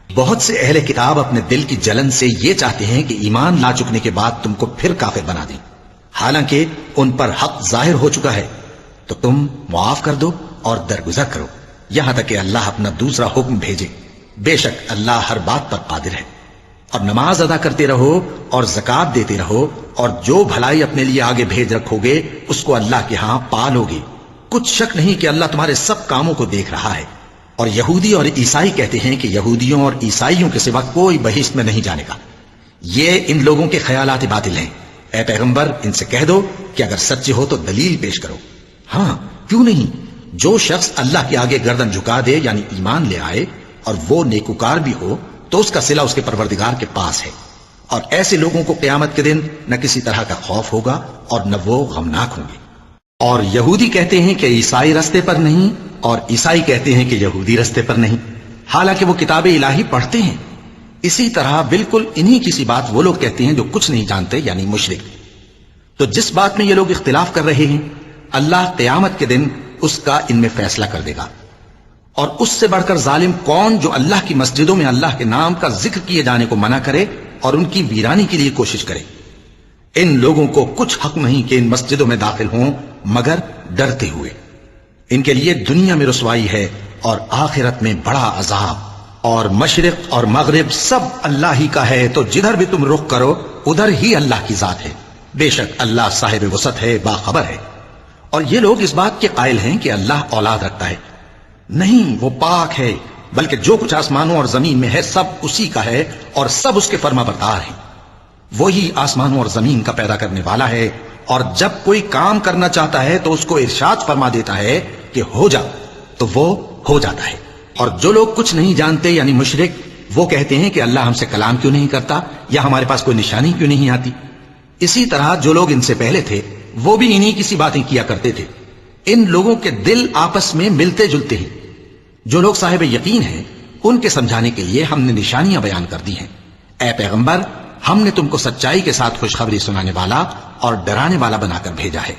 بہت سے اہل کتاب اپنے دل کی جلن سے یہ چاہتے ہیں کہ ایمان لا چکنے کے بعد تم کو پھر کافر بنا دیں، حالانکہ ان پر حق ظاہر ہو چکا ہے، تو تم معاف کر دو اور درگزر کرو یہاں تک کہ اللہ اپنا دوسرا حکم بھیجے۔ بے شک اللہ ہر بات پر قادر ہے۔ اور نماز ادا کرتے رہو اور زکوٰۃ دیتے رہو، اور جو بھلائی اپنے لیے آگے بھیج رکھو گے اس کو اللہ کے ہاں پالو گے۔ کچھ شک نہیں کہ اللہ تمہارے سب کاموں کو دیکھ رہا ہے۔ اور یہودی اور عیسائی کہتے ہیں کہ یہودیوں اور عیسائیوں کے سوا کوئی بہشت میں نہیں جانے گا۔ یہ ان لوگوں کے خیالات باطل ہیں۔ اے پیغمبر، ان سے کہہ دو کہ اگر سچے ہو تو دلیل پیش کرو۔ ہاں، کیوں نہیں؟ جو شخص اللہ کے آگے گردن جھکا دے یعنی ایمان لے آئے اور وہ نیکوکار بھی ہو تو اس کا صلہ اس کے پروردگار کے پاس ہے، اور ایسے لوگوں کو قیامت کے دن نہ کسی طرح کا خوف ہوگا اور نہ وہ غمناک ہوں گے۔ اور یہودی کہتے ہیں کہ عیسائی رستے پر نہیں، اور عیسائی کہتے ہیں کہ یہودی رستے پر نہیں، حالانکہ وہ کتاب الہی پڑھتے ہیں۔ اسی طرح بالکل انہی کسی بات وہ لوگ کہتے ہیں جو کچھ نہیں جانتے یعنی مشرک۔ تو جس بات میں یہ لوگ اختلاف کر رہے ہیں اللہ قیامت کے دن اس کا ان میں فیصلہ کر دے گا۔ اور اس سے بڑھ کر ظالم کون جو اللہ کی مسجدوں میں اللہ کے نام کا ذکر کیے جانے کو منع کرے اور ان کی ویرانی کے لیے کوشش کرے۔ ان لوگوں کو کچھ حق نہیں کہ ان مسجدوں میں داخل ہوں مگر ڈرتے ہوئے۔ ان کے لیے دنیا میں رسوائی ہے اور آخرت میں بڑا عذاب۔ اور مشرق اور مغرب سب اللہ ہی کا ہے، تو جدھر بھی تم رخ کرو ادھر ہی اللہ کی ذات ہے۔ بے شک اللہ صاحب وسعت ہے، باخبر ہے۔ اور یہ لوگ اس بات کے قائل ہیں کہ اللہ اولاد رکھتا ہے۔ نہیں، وہ پاک ہے، بلکہ جو کچھ آسمانوں اور زمین میں ہے سب اسی کا ہے اور سب اس کے فرما بردار ہیں۔ وہی آسمانوں اور زمین کا پیدا کرنے والا ہے، اور جب کوئی کام کرنا چاہتا ہے تو اس کو ارشاد فرما دیتا ہے کہ ہو جا، تو وہ ہو جاتا ہے۔ اور جو لوگ کچھ نہیں جانتے یعنی مشرک، وہ کہتے ہیں کہ اللہ ہم سے کلام کیوں نہیں کرتا یا ہمارے پاس کوئی نشانی کیوں نہیں آتی۔ اسی طرح جو لوگ ان سے پہلے تھے وہ بھی انہی کسی باتیں کیا کرتے تھے۔ ان لوگوں کے دل آپس میں ملتے جلتے ہیں۔ جو لوگ صاحب یقین ہیں ان کے سمجھانے کے لیے ہم نے نشانیاں بیان کر دی ہیں۔ اے پیغمبر، ہم نے تم کو سچائی کے ساتھ خوشخبری سنانے والا اور ڈرانے والا بنا کر بھیجا ہے۔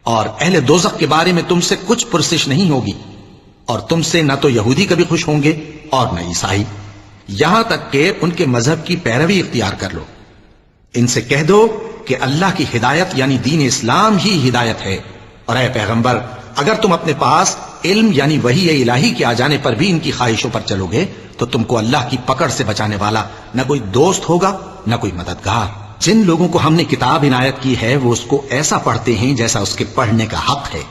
اور اہل دوزخ کے بارے میں تم سے کچھ پرسش نہیں ہوگی، اور تم سے نہ تو یہودی کبھی خوش ہوں گے اور نہ عیسائی، یہاں تک کہ ان کے مذہب کی پیروی اختیار کر لو۔ ان سے کہہ دو کہ اللہ کی ہدایت یعنی دین اسلام ہی ہدایت ہے۔ اور اے پیغمبر، اگر تم اپنے پاس علم یعنی وحی الہی کے آ جانے پر بھی ان کی خواہشوں پر چلو گے تو تم کو اللہ کی پکڑ سے بچانے والا نہ کوئی دوست ہوگا نہ کوئی مددگار۔ جن لوگوں کو ہم نے کتاب عنایت کی ہے وہ اس کو ایسا پڑھتے ہیں جیسا اس کے پڑھنے کا حق ہے،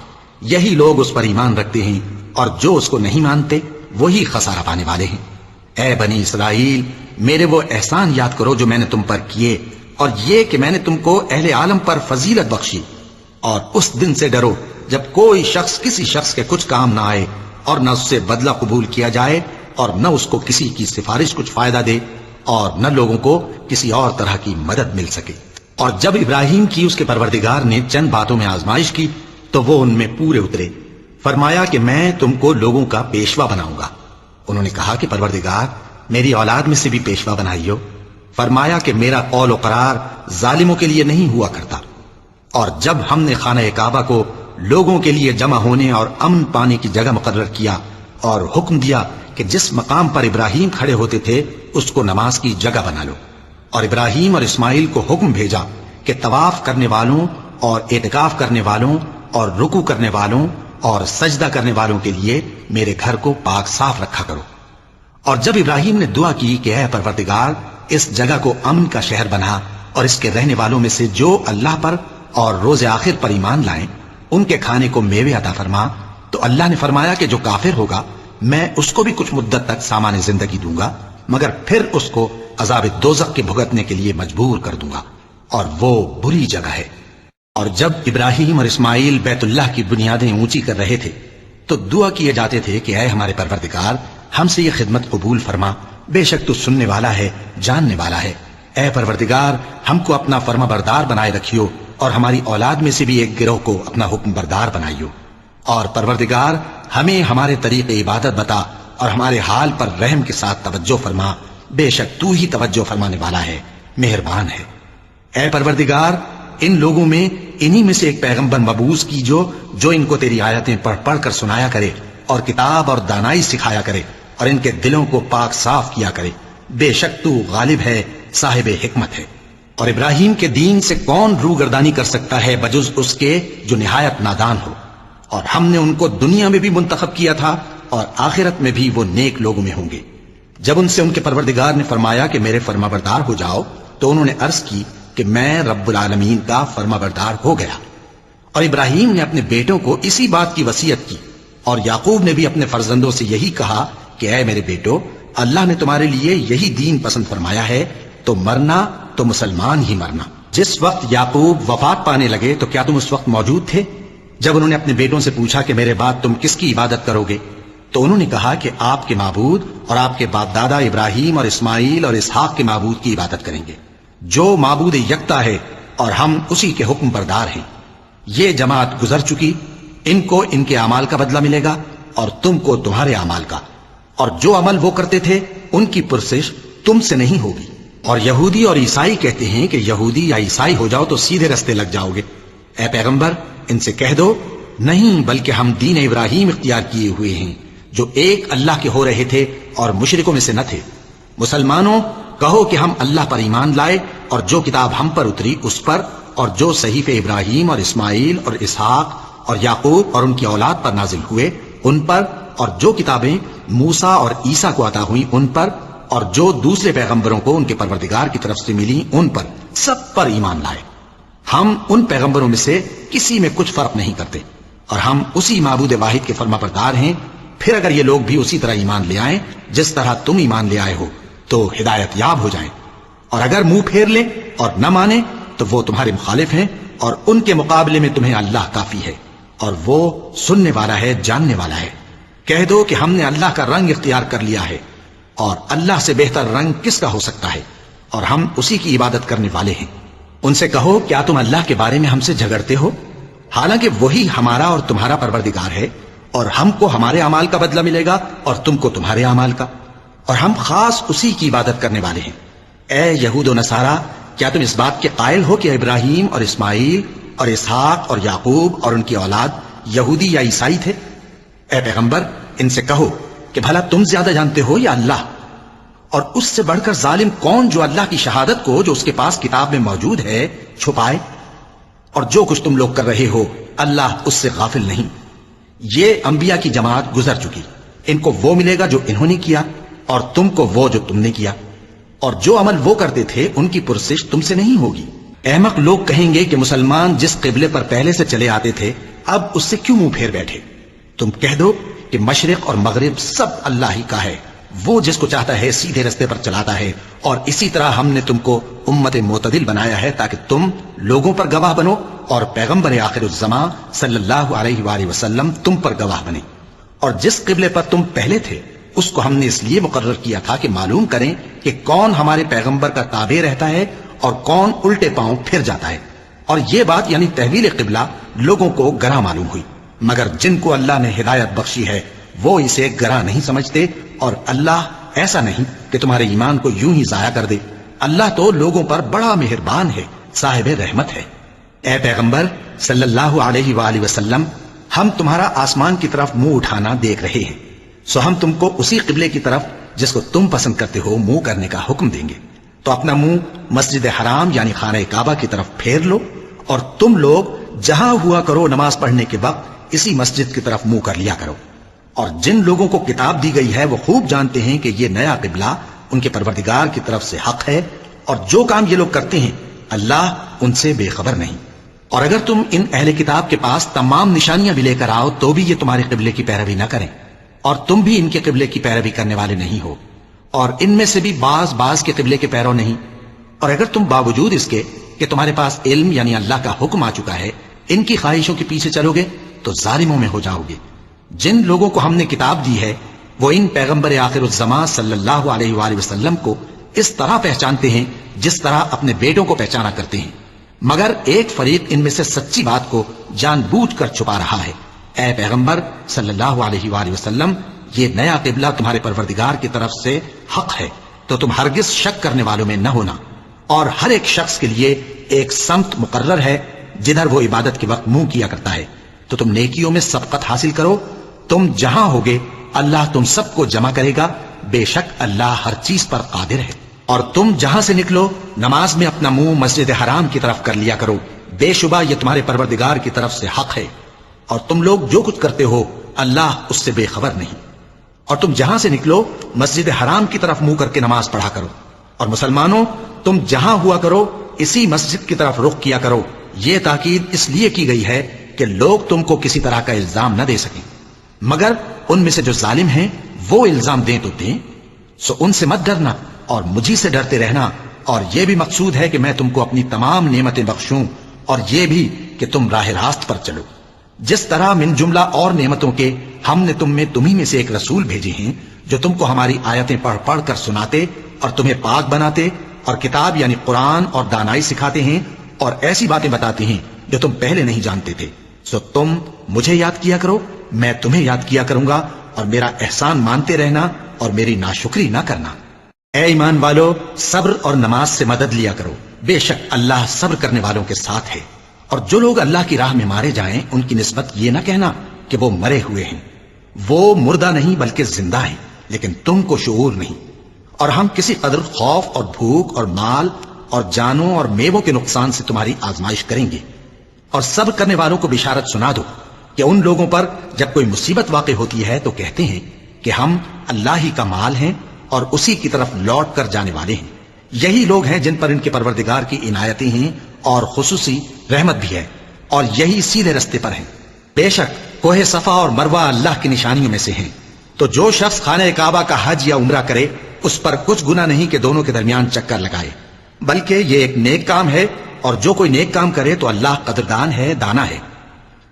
یہی لوگ اس پر ایمان رکھتے ہیں، اور جو اس کو نہیں مانتے وہی خسارہ پانے والے ہیں۔ اے بنی اسرائیل، میرے وہ احسان یاد کرو جو میں نے تم پر کیے، اور یہ کہ میں نے تم کو اہل عالم پر فضیلت بخشی۔ اور اس دن سے ڈرو جب کوئی شخص کسی شخص کے کچھ کام نہ آئے اور نہ اس سے بدلہ قبول کیا جائے اور نہ اس کو کسی کی سفارش کچھ فائدہ دے اور نہ لوگوں کو کسی اور طرح کی مدد مل سکے۔ اور جب ابراہیم کی اس کے پروردگار نے چند باتوں میں آزمائش کی تو وہ ان میں پورے اترے۔ فرمایا کہ میں تم کو لوگوں کا پیشوا بناؤں گا۔ انہوں نے کہا کہ پروردگار میری اولاد میں سے بھی پیشوا بنائیو۔ فرمایا کہ میرا قول و قرار ظالموں کے لیے نہیں ہوا کرتا۔ اور جب ہم نے خانہ کعبہ کو لوگوں کے لیے جمع ہونے اور امن پانے کی جگہ مقرر کیا اور حکم دیا کہ جس مقام پر ابراہیم کھڑے ہوتے تھے اس کو نماز کی جگہ بنا لو، اور ابراہیم اور اسماعیل کو حکم بھیجا کہ طواف کرنے والوں اور اعتکاف کرنے والوں اور رکوع کرنے والوں اور سجدہ کرنے والوں کے لیے میرے گھر کو پاک صاف رکھا کرو۔ اور جب ابراہیم نے دعا کی کہ اے پروردگار اس جگہ کو امن کا شہر بنا اور اس کے رہنے والوں میں سے جو اللہ پر اور روز آخر پر ایمان لائیں ان کے کھانے کو میوے عطا فرما، تو اللہ نے فرمایا کہ جو کافر ہوگا میں اس کو بھی کچھ مدت تک سامان زندگی دوں گا، مگر پھر اس کو عذاب دوزخ کے بھگتنے کے لیے مجبور کر دوں گا، اور وہ بری جگہ ہے۔ اور جب ابراہیم اور اسماعیل بیت اللہ کی بنیادیں اونچی کر رہے تھے تو دعا کیے جاتے تھے کہ اے ہمارے پروردگار ہم سے یہ خدمت قبول فرما، بے شک تو سننے والا ہے، جاننے والا ہے۔ اے پروردگار ہم کو اپنا فرما بردار بنائے رکھیو اور ہماری اولاد میں سے بھی ایک گروہ کو اپنا حکم بردار بنائیو، اور پروردگار ہمیں ہمارے طریق عبادت بتا اور ہمارے حال پر رحم کے ساتھ توجہ فرما، بے شک تو ہی توجہ فرمانے والا ہے، مہربان ہے۔ اے پروردگار ان لوگوں میں انہی میں سے ایک پیغمبر مبعوث کی جو ان کو تیری آیتیں پڑھ پڑھ کر سنایا کرے اور کتاب اور دانائی سکھایا کرے اور ان کے دلوں کو پاک صاف کیا کرے، بے شک تو غالب ہے، صاحب حکمت ہے۔ اور ابراہیم کے دین سے کون روگردانی کر سکتا ہے بجز اس کے جو نہایت نادان ہو، اور ہم نے ان کو دنیا میں بھی منتخب کیا تھا اور آخرت میں بھی وہ نیک لوگوں میں ہوں گے۔ جب ان سے ان کے پروردگار نے فرمایا کہ میرے فرما بردار ہو جاؤ تو انہوں نے عرض کی کہ میں رب العالمین کا فرما بردار ہو گیا۔ اور ابراہیم نے اپنے بیٹوں کو اسی بات کی وصیت کی، اور یعقوب نے بھی اپنے فرزندوں سے یہی کہا کہ اے میرے بیٹو اللہ نے تمہارے لیے یہی دین پسند فرمایا ہے، تو مرنا تو مسلمان ہی مرنا۔ جس وقت یعقوب وفات پانے لگے تو کیا تم اس وقت موجود تھے جب انہوں نے اپنے بیٹوں سے پوچھا کہ میرے بعد تم کس کی عبادت کرو گے؟ تو انہوں نے کہا کہ آپ کے معبود اور آپ کے باپ دادا ابراہیم اور اسماعیل اور اسحاق کے معبود کی عبادت کریں گے، جو معبود یکتا ہے اور ہم اسی کے حکم بردار ہیں۔ یہ جماعت گزر چکی، ان کو ان کے اعمال کا بدلہ ملے گا اور تم کو تمہارے اعمال کا، اور جو عمل وہ کرتے تھے ان کی پرسش تم سے نہیں ہوگی۔ اور یہودی اور عیسائی کہتے ہیں کہ یہودی یا عیسائی ہو جاؤ تو سیدھے رستے لگ جاؤ گے۔ اے پیغمبر ان سے کہہ دو نہیں، بلکہ ہم دین ابراہیم اختیار کیے ہوئے ہیں جو ایک اللہ کے ہو رہے تھے اور مشرکوں میں سے نہ تھے۔ مسلمانوں کہو کہ ہم اللہ پر ایمان لائے اور جو کتاب ہم پر اتری اس پر، اور جو صحیفے ابراہیم اور اسماعیل اور اسحاق اور یعقوب اور ان کی اولاد پر نازل ہوئے ان پر، اور جو کتابیں موسیٰ اور عیسیٰ کو عطا ہوئیں ان پر، اور جو دوسرے پیغمبروں کو ان کے پروردگار کی طرف سے ملی ان پر، سب پر ایمان لائے۔ ہم ان پیغمبروں میں سے کسی میں کچھ فرق نہیں کرتے، اور ہم اسی معبود واحد کے فرما بردار ہیں۔ پھر اگر یہ لوگ بھی اسی طرح ایمان لے آئیں جس طرح تم ایمان لے آئے ہو تو ہدایت یاب ہو جائیں، اور اگر منہ پھیر لیں اور نہ مانیں تو وہ تمہارے مخالف ہیں، اور ان کے مقابلے میں تمہیں اللہ کافی ہے، اور وہ سننے والا ہے، جاننے والا ہے۔ کہہ دو کہ ہم نے اللہ کا رنگ اختیار کر لیا ہے، اور اللہ سے بہتر رنگ کس کا ہو سکتا ہے، اور ہم اسی کی عبادت کرنے والے ہیں۔ ان سے کہو کیا تم اللہ کے بارے میں ہم سے جھگڑتے ہو، حالانکہ وہی ہمارا اور تمہارا پروردگار ہے، اور ہم کو ہمارے اعمال کا بدلہ ملے گا اور تم کو تمہارے اعمال کا، اور ہم خاص اسی کی عبادت کرنے والے ہیں۔ اے یہود و نصارا کیا تم اس بات کے قائل ہو کہ ابراہیم اور اسماعیل اور اسحاق اور یعقوب اور ان کی اولاد یہودی یا عیسائی تھے؟ اے پیغمبر ان سے کہو کہ بھلا تم زیادہ جانتے ہو یا اللہ؟ اور اس سے بڑھ کر ظالم کون جو اللہ کی شہادت کو جو اس کے پاس کتاب میں موجود ہے چھپائے؟ اور جو کچھ تم لوگ کر رہے ہو اللہ اس سے غافل نہیں۔ یہ انبیاء کی جماعت گزر چکی، ان کو وہ ملے گا جو انہوں نے کیا، اور تم کو وہ جو تم نے کیا، اور جو عمل وہ کرتے تھے ان کی پرسش تم سے نہیں ہوگی۔ احمق لوگ کہیں گے کہ مسلمان جس قبلے پر پہلے سے چلے آتے تھے اب اس سے کیوں منہ پھیر بیٹھے؟ تم کہہ دو کہ مشرق اور مغرب سب اللہ ہی کا ہے، وہ جس کو چاہتا ہے سیدھے رستے پر چلاتا ہے، اور اسی طرح ہم نے تم کو امت معتدل بنایا ہے تاکہ تم لوگوں پر گواہ بنو اور پیغمبر آخر الزمان صلی اللہ علیہ وآلہ وسلم تم پر گواہ بنے۔ اور جس قبلے پر تم پہلے تھے اس کو ہم نے اس لیے مقرر کیا تھا کہ معلوم کریں کہ کون ہمارے پیغمبر کا تابع رہتا ہے اور کون الٹے پاؤں پھر جاتا ہے. اور یہ بات یعنی تحویل قبلہ لوگوں کو گراں معلوم ہوئی، مگر جن کو اللہ نے ہدایت بخشی ہے وہ اسے گراں نہیں سمجھتے. اور اللہ ایسا نہیں کہ تمہارے ایمان کو یوں ہی ضائع کر دے. اللہ تو لوگوں پر بڑا مہربان ہے، صاحب رحمت ہے. اے پیغمبر صلی اللہ علیہ وآلہ وسلم، ہم تمہارا آسمان کی طرف منہ اٹھانا دیکھ رہے ہیں، سو ہم تم کو اسی قبلے کی طرف جس کو تم پسند کرتے ہو منہ کرنے کا حکم دیں گے. تو اپنا منہ مسجد حرام یعنی خانہ کعبہ کی طرف پھیر لو، اور تم لوگ جہاں ہوا کرو نماز پڑھنے کے وقت اسی مسجد کی طرف منہ کر لیا کرو. اور جن لوگوں کو کتاب دی گئی ہے وہ خوب جانتے ہیں کہ یہ نیا قبلہ ان کے پروردگار کی طرف سے حق ہے، اور جو کام یہ لوگ کرتے ہیں اللہ ان سے بے خبر نہیں. اور اگر تم ان اہل کتاب کے پاس تمام نشانیاں بھی لے کر آؤ تو بھی یہ تمہارے قبلے کی پیروی نہ کریں، اور تم بھی ان کے قبلے کی پیروی کرنے والے نہیں ہو، اور ان میں سے بھی بعض کے قبلے کے پیرو نہیں. اور اگر تم باوجود اس کے کہ تمہارے پاس علم یعنی اللہ کا حکم آ چکا ہے ان کی خواہشوں کے پیچھے چلو گے تو ظالموں میں ہو جاؤ گے. جن لوگوں کو ہم نے کتاب دی ہے وہ ان پیغمبر آخر الزمان صلی اللہ علیہ وآلہ وسلم کو اس طرح پہچانتے ہیں جس طرح اپنے بیٹوں کو پہچانا کرتے ہیں، مگر ایک فریق ان میں سے سچی بات کو جان بوجھ کر چھپا رہا ہے. اے پیغمبر صلی اللہ علیہ وآلہ وسلم، یہ نیا قبلہ تمہارے پروردگار کی طرف سے حق ہے، تو تم ہرگز شک کرنے والوں میں نہ ہونا. اور ہر ایک شخص کے لیے ایک سمت مقرر ہے جدھر وہ عبادت کے وقت منہ کیا کرتا ہے. تو تم نیکیوں میں سبقت حاصل کرو. تم جہاں ہوگے اللہ تم سب کو جمع کرے گا، بے شک اللہ ہر چیز پر قادر ہے. اور تم جہاں سے نکلو نماز میں اپنا منہ مسجد حرام کی طرف کر لیا کرو، بے شبہ یہ تمہارے پروردگار کی طرف سے حق ہے. اور تم لوگ جو کچھ کرتے ہو اللہ اس سے بے خبر نہیں. اور تم جہاں سے نکلو مسجد حرام کی طرف منہ کر کے نماز پڑھا کرو. اور مسلمانوں، تم جہاں ہوا کرو اسی مسجد کی طرف رخ کیا کرو. یہ تاکید اس لیے کی گئی ہے کہ لوگ تم کو کسی طرح کا الزام نہ دے سکیں، مگر ان میں سے جو ظالم ہیں وہ الزام دیں تو دیں. سو ان سے مت ڈرنا اور مجھی سے ڈرتے رہنا. اور یہ بھی مقصود ہے کہ میں تم کو اپنی تمام نعمتیں بخشوں، اور یہ بھی کہ تم راہ راست پر چلو. جس طرح من جملہ اور نعمتوں کے ہم نے تمہیں میں سے ایک رسول بھیجے ہیں جو تم کو ہماری آیتیں پڑھ پڑھ کر سناتے اور تمہیں پاک بناتے اور کتاب یعنی قرآن اور دانائی سکھاتے ہیں اور ایسی باتیں بتاتے ہیں جو تم پہلے نہیں جانتے تھے. سو تم مجھے یاد کیا کرو، میں تمہیں یاد کیا کروں گا، اور میرا احسان مانتے رہنا اور میری ناشکری نہ کرنا. اے ایمان والو، صبر اور نماز سے مدد لیا کرو، بے شک اللہ صبر کرنے والوں کے ساتھ ہے. اور جو لوگ اللہ کی راہ میں مارے جائیں ان کی نسبت یہ نہ کہنا کہ وہ مرے ہوئے ہیں، وہ مردہ نہیں بلکہ زندہ ہیں، لیکن تم کو شعور نہیں. اور ہم کسی قدر خوف اور بھوک اور مال اور جانوں اور میووں کے نقصان سے تمہاری آزمائش کریں گے. اور صبر کرنے والوں کو بشارت سنا دو کہ ان لوگوں پر جب کوئی مصیبت واقع ہوتی ہے تو کہتے ہیں کہ ہم اللہ ہی کا مال ہیں اور اسی کی طرف لوٹ کر جانے والے ہیں. یہی لوگ ہیں جن پر ان کے پروردگار کی عنایتیں ہیں اور خصوصی رحمت بھی ہے، اور یہی سیدھے رستے پر ہیں. بے شک کوہ صفا اور مروہ اللہ کی نشانیوں میں سے ہیں. تو جو شخص خانہ کعبہ کا حج یا عمرہ کرے اس پر کچھ گناہ نہیں کہ دونوں کے درمیان چکر لگائے، بلکہ یہ ایک نیک کام ہے. اور جو کوئی نیک کام کرے تو اللہ قدردان ہے، دانا ہے.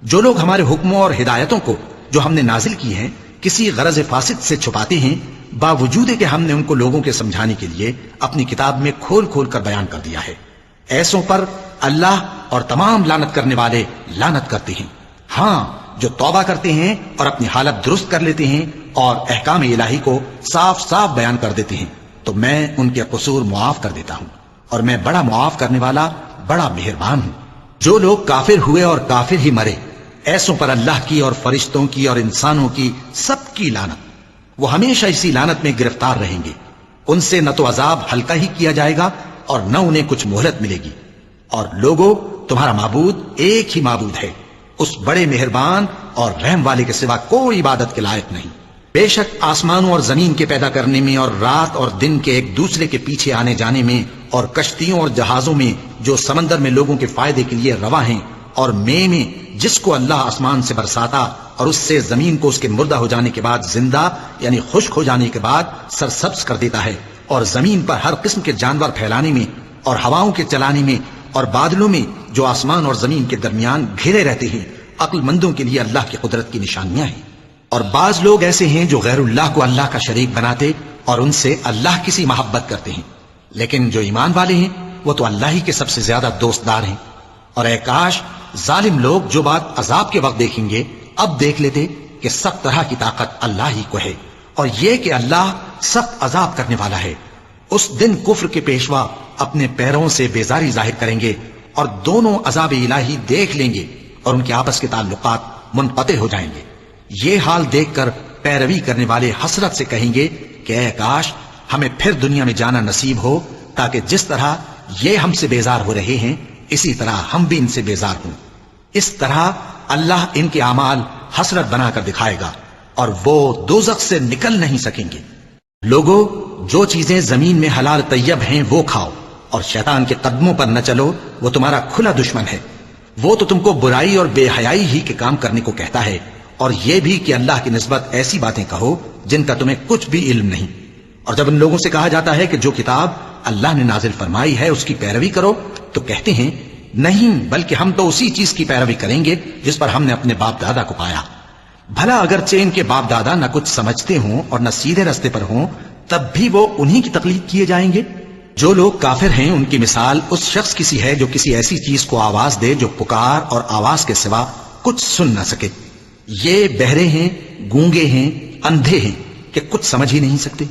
جو لوگ ہمارے حکموں اور ہدایتوں کو جو ہم نے نازل کی ہیں کسی غرض فاسد سے چھپاتے ہیں، باوجود کہ ہم نے ان کو لوگوں کے سمجھانے کے لیے اپنی کتاب میں کھول کھول کر بیان کر دیا ہے، ایسوں پر اللہ اور تمام لعنت کرنے والے لعنت کرتے ہیں. ہاں، جو توبہ کرتے ہیں اور اپنی حالت درست کر لیتے ہیں اور احکام الہی کو صاف صاف بیان کر دیتے ہیں تو میں ان کے قصور معاف کر دیتا ہوں، اور میں بڑا معاف کرنے والا بڑا مہربان ہوں. جو لوگ کافر ہوئے اور کافر ہی مرے، ایسوں پر اللہ کی اور فرشتوں کی اور انسانوں کی سب کی لعنت، وہ ہمیشہ اسی لعنت میں گرفتار رہیں گے. ان سے نہ تو عذاب ہلکا ہی کیا جائے گا اور نہ انہیں کچھ مہلت ملے گی. اور لوگوں، تمہارا معبود ایک ہی معبود ہے، اس بڑے مہربان اور رحم والے کے سوا کوئی عبادت کے لائق نہیں. بے شک آسمانوں اور زمین کے پیدا کرنے میں اور رات اور دن کے ایک دوسرے کے پیچھے آنے جانے میں اور کشتیوں اور جہازوں میں جو سمندر میں لوگوں کے فائدے کے لیے رواں ہیں، اور میں جس کو اللہ آسمان سے برساتا اور اس سے زمین کو اس کے مردہ ہو جانے کے بعد زندہ یعنی خشک ہو جانے کے بعد سرسبز کر دیتا ہے، اور زمین پر ہر قسم کے جانور پھیلانے میں اور ہواؤں کے چلانے میں اور بادلوں میں جو آسمان اور زمین کے درمیان گھرے رہتے ہیں، عقل مندوں کے لیے اللہ کی قدرت کی نشانیاں ہیں. اور بعض لوگ ایسے ہیں جو غیر اللہ کو اللہ کا شریک بناتے اور ان سے اللہ کی سی محبت کرتے ہیں، لیکن جو ایمان والے ہیں وہ تو اللہ ہی کے سب سے زیادہ دوستدار ہیں۔ اور اے کاش ظالم لوگ جو بات عذاب کے وقت دیکھیں گے اب دیکھ لیتے کہ سب طرح کی طاقت اللہ ہی کو ہے، اور یہ کہ اللہ سخت عذاب کرنے والا ہے۔ اس دن کفر کے پیشوا اپنے پیروں سے بیزاری ظاہر کریں گے اور دونوں عذاب الہی دیکھ لیں گے اور ان کے آپس کے تعلقات منقطع ہو جائیں گے۔ یہ حال دیکھ کر پیروی کرنے والے حسرت سے کہیں گے کہ اے کاش ہمیں پھر دنیا میں جانا نصیب ہو، تاکہ جس طرح یہ ہم سے بیزار ہو رہے ہیں اسی طرح ہم بھی ان سے بیزار ہوں۔ اس طرح اللہ ان کے اعمال حسرت بنا کر دکھائے گا اور وہ دوزخ سے نکل نہیں سکیں گے۔ لوگو، جو چیزیں زمین میں حلال طیب ہیں وہ کھاؤ، اور شیطان کے قدموں پر نہ چلو، وہ تمہارا کھلا دشمن ہے۔ وہ تو تم کو برائی اور بے حیائی ہی کے کام کرنے کو کہتا ہے، اور یہ بھی کہ اللہ کی نسبت ایسی باتیں کہو جن کا تمہیں کچھ بھی علم نہیں۔ اور جب ان لوگوں سے کہا جاتا ہے کہ جو کتاب اللہ نے نازل فرمائی ہے اس کی پیروی کرو، تو کہتے ہیں نہیں، بلکہ ہم تو اسی چیز کی پیروی کریں گے جس پر ہم نے اپنے باپ دادا کو پایا۔ بھلا اگرچہ ان کے باپ دادا نہ کچھ سمجھتے ہوں اور نہ سیدھے رستے پر ہوں، تب بھی وہ انہی کی تقلید کیے جائیں گے۔ جو لوگ کافر ہیں ان کی مثال اس شخص کی سی ہے جو کسی ایسی چیز کو آواز دے جو پکار اور آواز کے سوا کچھ سن نہ سکے۔ یہ بہرے ہیں، گونگے ہیں، اندھے ہیں کہ کچھ سمجھ ہی نہیں سکتے۔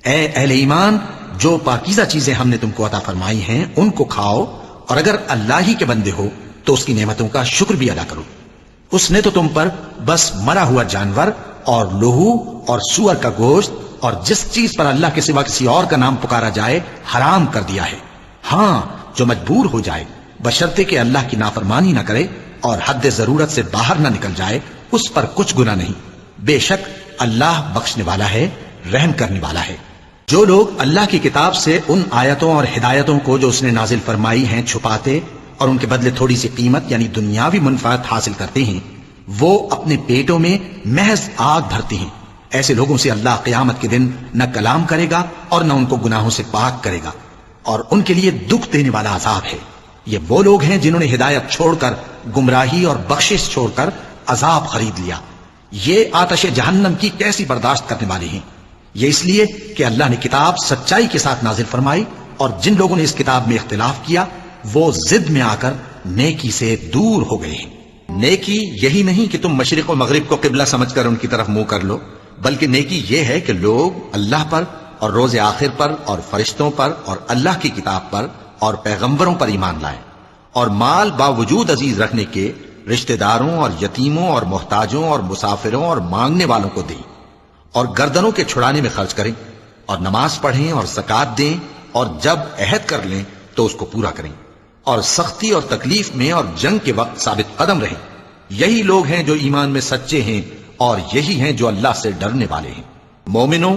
اے اہل ایمان، جو پاکیزہ چیزیں ہم نے تم کو عطا فرمائی ہیں ان کو کھاؤ، اور اگر اللہ ہی کے بندے ہو تو اس کی نعمتوں کا شکر بھی ادا کرو۔ اس نے تو تم پر بس مرا ہوا جانور اور لہو اور سور کا گوشت اور جس چیز پر اللہ کے سوا کسی اور کا نام پکارا جائے حرام کر دیا ہے۔ ہاں، جو مجبور ہو جائے بشرطے کہ اللہ کی نافرمانی نہ کرے اور حد ضرورت سے باہر نہ نکل جائے، اس پر کچھ گناہ نہیں۔ بے شک اللہ بخشنے والا ہے، رحم کرنے والا ہے۔ جو لوگ اللہ کی کتاب سے ان آیتوں اور ہدایتوں کو جو اس نے نازل فرمائی ہیں چھپاتے اور ان کے بدلے تھوڑی سی قیمت یعنی دنیاوی منفعت حاصل کرتے ہیں، وہ اپنے پیٹوں میں محض آگ بھرتے ہیں۔ ایسے لوگوں سے اللہ قیامت کے دن نہ کلام کرے گا اور نہ ان کو گناہوں سے پاک کرے گا، اور ان کے لیے دکھ دینے والا عذاب ہے۔ یہ وہ لوگ ہیں جنہوں نے ہدایت چھوڑ کر گمراہی اور بخشش چھوڑ کر عذاب خرید لیا۔ یہ آتش جہنم کی کیسی برداشت کرنے والے ہیں۔ یہ اس لیے کہ اللہ نے کتاب سچائی کے ساتھ نازل فرمائی، اور جن لوگوں نے اس کتاب میں اختلاف کیا وہ ضد میں آ کر نیکی سے دور ہو گئے ہیں۔ نیکی یہی نہیں کہ تم مشرق و مغرب کو قبلہ سمجھ کر ان کی طرف منہ کر لو، بلکہ نیکی یہ ہے کہ لوگ اللہ پر اور روز آخر پر اور فرشتوں پر اور اللہ کی کتاب پر اور پیغمبروں پر ایمان لائیں، اور مال باوجود عزیز رکھنے کے رشتہ داروں اور یتیموں اور محتاجوں اور مسافروں اور مانگنے والوں کو دیں، اور گردنوں کے چھڑانے میں خرچ کریں، اور نماز پڑھیں اور زکوٰۃ دیں، اور جب عہد کر لیں تو اس کو پورا کریں، اور سختی اور تکلیف میں اور جنگ کے وقت ثابت قدم رہیں۔ یہی لوگ ہیں جو ایمان میں سچے ہیں، اور یہی ہیں جو اللہ سے ڈرنے والے ہیں۔ مومنوں،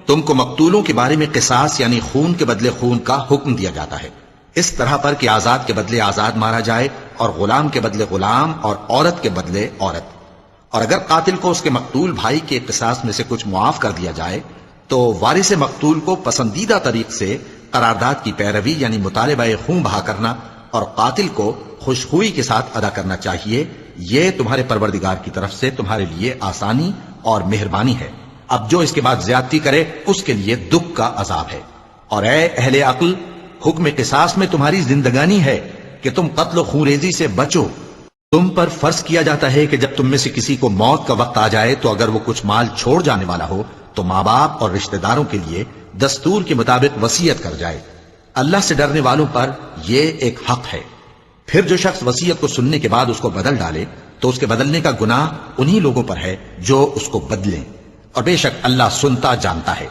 تم کو مقتولوں کے بارے میں قصاص یعنی خون کے بدلے خون کا حکم دیا جاتا ہے، اس طرح پر کہ آزاد کے بدلے آزاد مارا جائے، اور غلام کے بدلے غلام، اور عورت کے بدلے عورت۔ اور اگر قاتل کو اس کے مقتول بھائی کے قصاص میں سے کچھ معاف کر دیا جائے تو وارث مقتول کو پسندیدہ طریق سے قرارداد کی پیروی یعنی مطالبہ خون بہا کرنا اور قاتل کو خوشخوئی کے ساتھ ادا کرنا چاہیے۔ یہ تمہارے پروردگار کی طرف سے تمہارے لیے آسانی اور مہربانی ہے۔ اب جو اس کے بعد زیادتی کرے اس کے لیے دکھ کا عذاب ہے۔ اور اے اہل عقل، حکم قصاص میں تمہاری زندگانی ہے کہ تم قتل و خونریزی سے بچو۔ تم پر فرض کیا جاتا ہے کہ جب تم میں سے کسی کو موت کا وقت آ جائے تو اگر وہ کچھ مال چھوڑ جانے والا ہو تو ماں باپ اور رشتہ داروں کے لیے دستور کے مطابق وصیت کر جائے۔ اللہ سے ڈرنے والوں پر یہ ایک حق ہے۔ پھر جو شخص وصیت کو سننے کے بعد اس کو بدل ڈالے تو اس کے بدلنے کا گناہ انہی لوگوں پر ہے جو اس کو بدلیں، اور بے شک اللہ سنتا جانتا ہے۔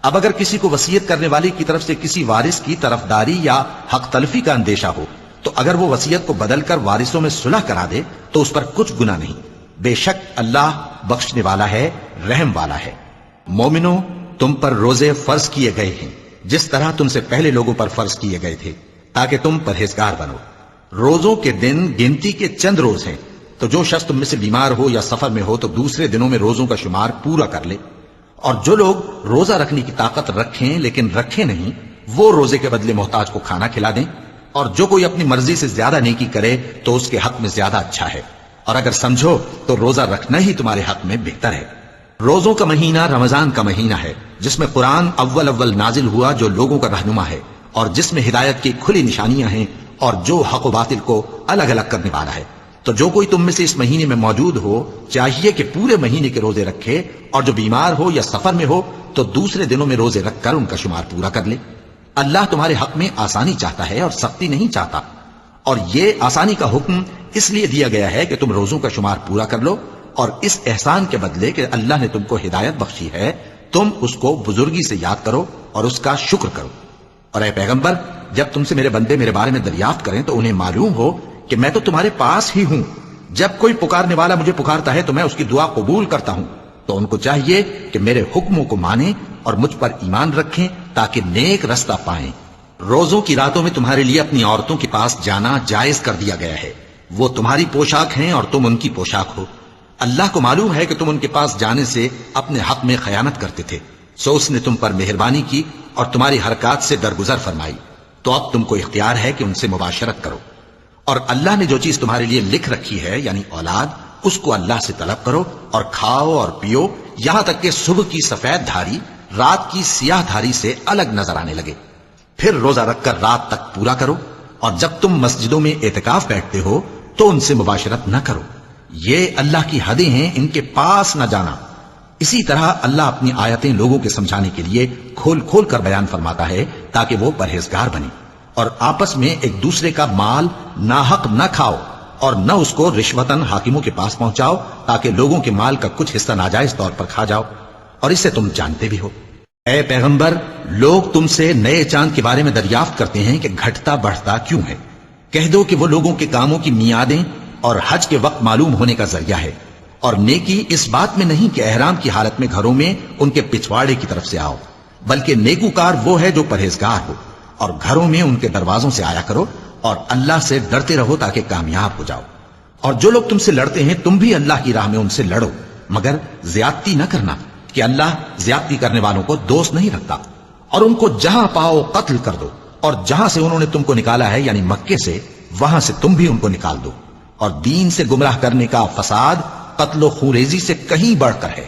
اب اگر کسی کو وصیت کرنے والے کی طرف سے کسی وارث کی طرفداری یا حق تلفی کا اندیشہ ہو تو اگر وہ وصیت کو بدل کر وارثوں میں صلح کرا دے تو اس پر کچھ گناہ نہیں۔ بے شک اللہ بخشنے والا ہے، رحم والا ہے۔ مومنوں، تم پر روزے فرض کیے گئے ہیں جس طرح تم سے پہلے لوگوں پر فرض کیے گئے تھے تاکہ تم پرہیزگار بنو۔ روزوں کے دن گنتی کے چند روز ہیں، تو جو شخص تم میں سے بیمار ہو یا سفر میں ہو تو دوسرے دنوں میں روزوں کا شمار پورا کر لے۔ اور جو لوگ روزہ رکھنے کی طاقت رکھیں لیکن رکھیں نہیں، وہ روزے کے بدلے محتاج کو کھانا کھلا دیں۔ اور جو کوئی اپنی مرضی سے زیادہ نیکی کرے تو اس کے حق میں زیادہ اچھا ہے، اور اگر سمجھو تو روزہ رکھنا ہی تمہارے حق میں بہتر ہے۔ روزوں کا مہینہ رمضان کا مہینہ ہے، جس میں قرآن اول نازل ہوا، جو لوگوں کا رہنما ہے اور جس میں ہدایت کی کھلی نشانیاں ہیں اور جو حق و باطل کو الگ الگ کرنے والا ہے۔ تو جو کوئی تم میں سے اس مہینے میں موجود ہو چاہیے کہ پورے مہینے کے روزے رکھے، اور جو بیمار ہو یا سفر میں ہو تو دوسرے دنوں میں روزے رکھ کر ان کا شمار پورا کر لے۔ اللہ تمہارے حق میں آسانی چاہتا ہے اور سختی نہیں چاہتا، اور یہ آسانی کا حکم اس لیے دیا گیا ہے کہ تم روزوں کا شمار پورا کر لو، اور اس احسان کے بدلے کہ اللہ نے تم کو ہدایت بخشی ہے تم اس کو بزرگی سے یاد کرو اور اس کا شکر کرو۔ اور اے پیغمبر، جب تم سے میرے بندے میرے بارے میں دریافت کریں تو انہیں معلوم ہو کہ میں تو تمہارے پاس ہی ہوں۔ جب کوئی پکارنے والا مجھے پکارتا ہے تو میں اس کی دعا قبول کرتا ہوں۔ تو ان کو چاہیے کہ میرے حکموں کو مانیں اور مجھ پر ایمان رکھیں تاکہ نیک رستہ پائیں۔ روزوں کی راتوں میں تمہارے لیے اپنی عورتوں کے پاس جانا جائز کر دیا گیا ہے، وہ تمہاری پوشاک ہیں اور تم ان کی پوشاک ہو۔ اللہ کو معلوم ہے کہ تم ان کے پاس جانے سے اپنے حق میں خیانت کرتے تھے، سو اس نے تم پر مہربانی کی اور تمہاری حرکات سے درگزر فرمائی، تو اب تم کو اختیار ہے کہ ان سے مباشرت کرو۔ اور اللہ نے جو چیز تمہارے لیے لکھ رکھی ہے یعنی اولاد، اس کو اللہ سے طلب کرو اور کھاؤ اور پیو، یہاں تک کہ صبح کی سفید دھاری رات کی سیاہ دھاری سے الگ نظر آنے لگے۔ پھر روزہ رکھ کر رات تک پورا کرو، اور جب تم مسجدوں میں اعتکاف بیٹھتے ہو تو ان سے مباشرت نہ کرو، یہ اللہ کی حدیں ہیں، ان کے پاس نہ جانا۔ اسی طرح اللہ اپنی آیتیں لوگوں کے سمجھانے کے لیے کھول کھول کر بیان فرماتا ہے تاکہ وہ پرہیزگار بنے، اور آپس میں ایک دوسرے کا مال ناحق نہ کھاؤ اور نہ اس کو رشوتاً حاکموں کے پاس پہنچاؤ تاکہ لوگوں کے مال کا کچھ حصہ ناجائز طور پر کھا جاؤ، اور اسے تم جانتے بھی ہو۔ اے پیغمبر، لوگ تم سے نئے چاند کے بارے میں دریافت کرتے ہیں کہ گھٹتا بڑھتا کیوں ہے۔ کہہ دو کہ وہ لوگوں کے کاموں کی میعادیں اور حج کے وقت معلوم ہونے کا ذریعہ ہے، اور نیکی اس بات میں نہیں کہ احرام کی حالت میں گھروں میں ان کے پچھواڑے کی طرف سے آؤ، بلکہ نیکوکار وہ ہے جو پرہیزگار ہو، اور گھروں میں ان کے دروازوں سے آیا کرو اور اللہ سے ڈرتے رہو تاکہ کامیاب ہو جاؤ۔ اور جو لوگ تم سے لڑتے ہیں تم بھی اللہ کی راہ میں ان سے لڑو، مگر زیادتی نہ کرنا، کہ اللہ زیادتی کرنے والوں کو دوست نہیں رکھتا۔ اور ان کو جہاں پاؤ قتل کر دو، اور جہاں سے انہوں نے تم کو نکالا ہے یعنی مکے سے، وہاں سے تم بھی ان کو نکال دو۔ اور دین سے گمراہ کرنے کا فساد قتل و خونریزی سے کہیں بڑھ کر ہے،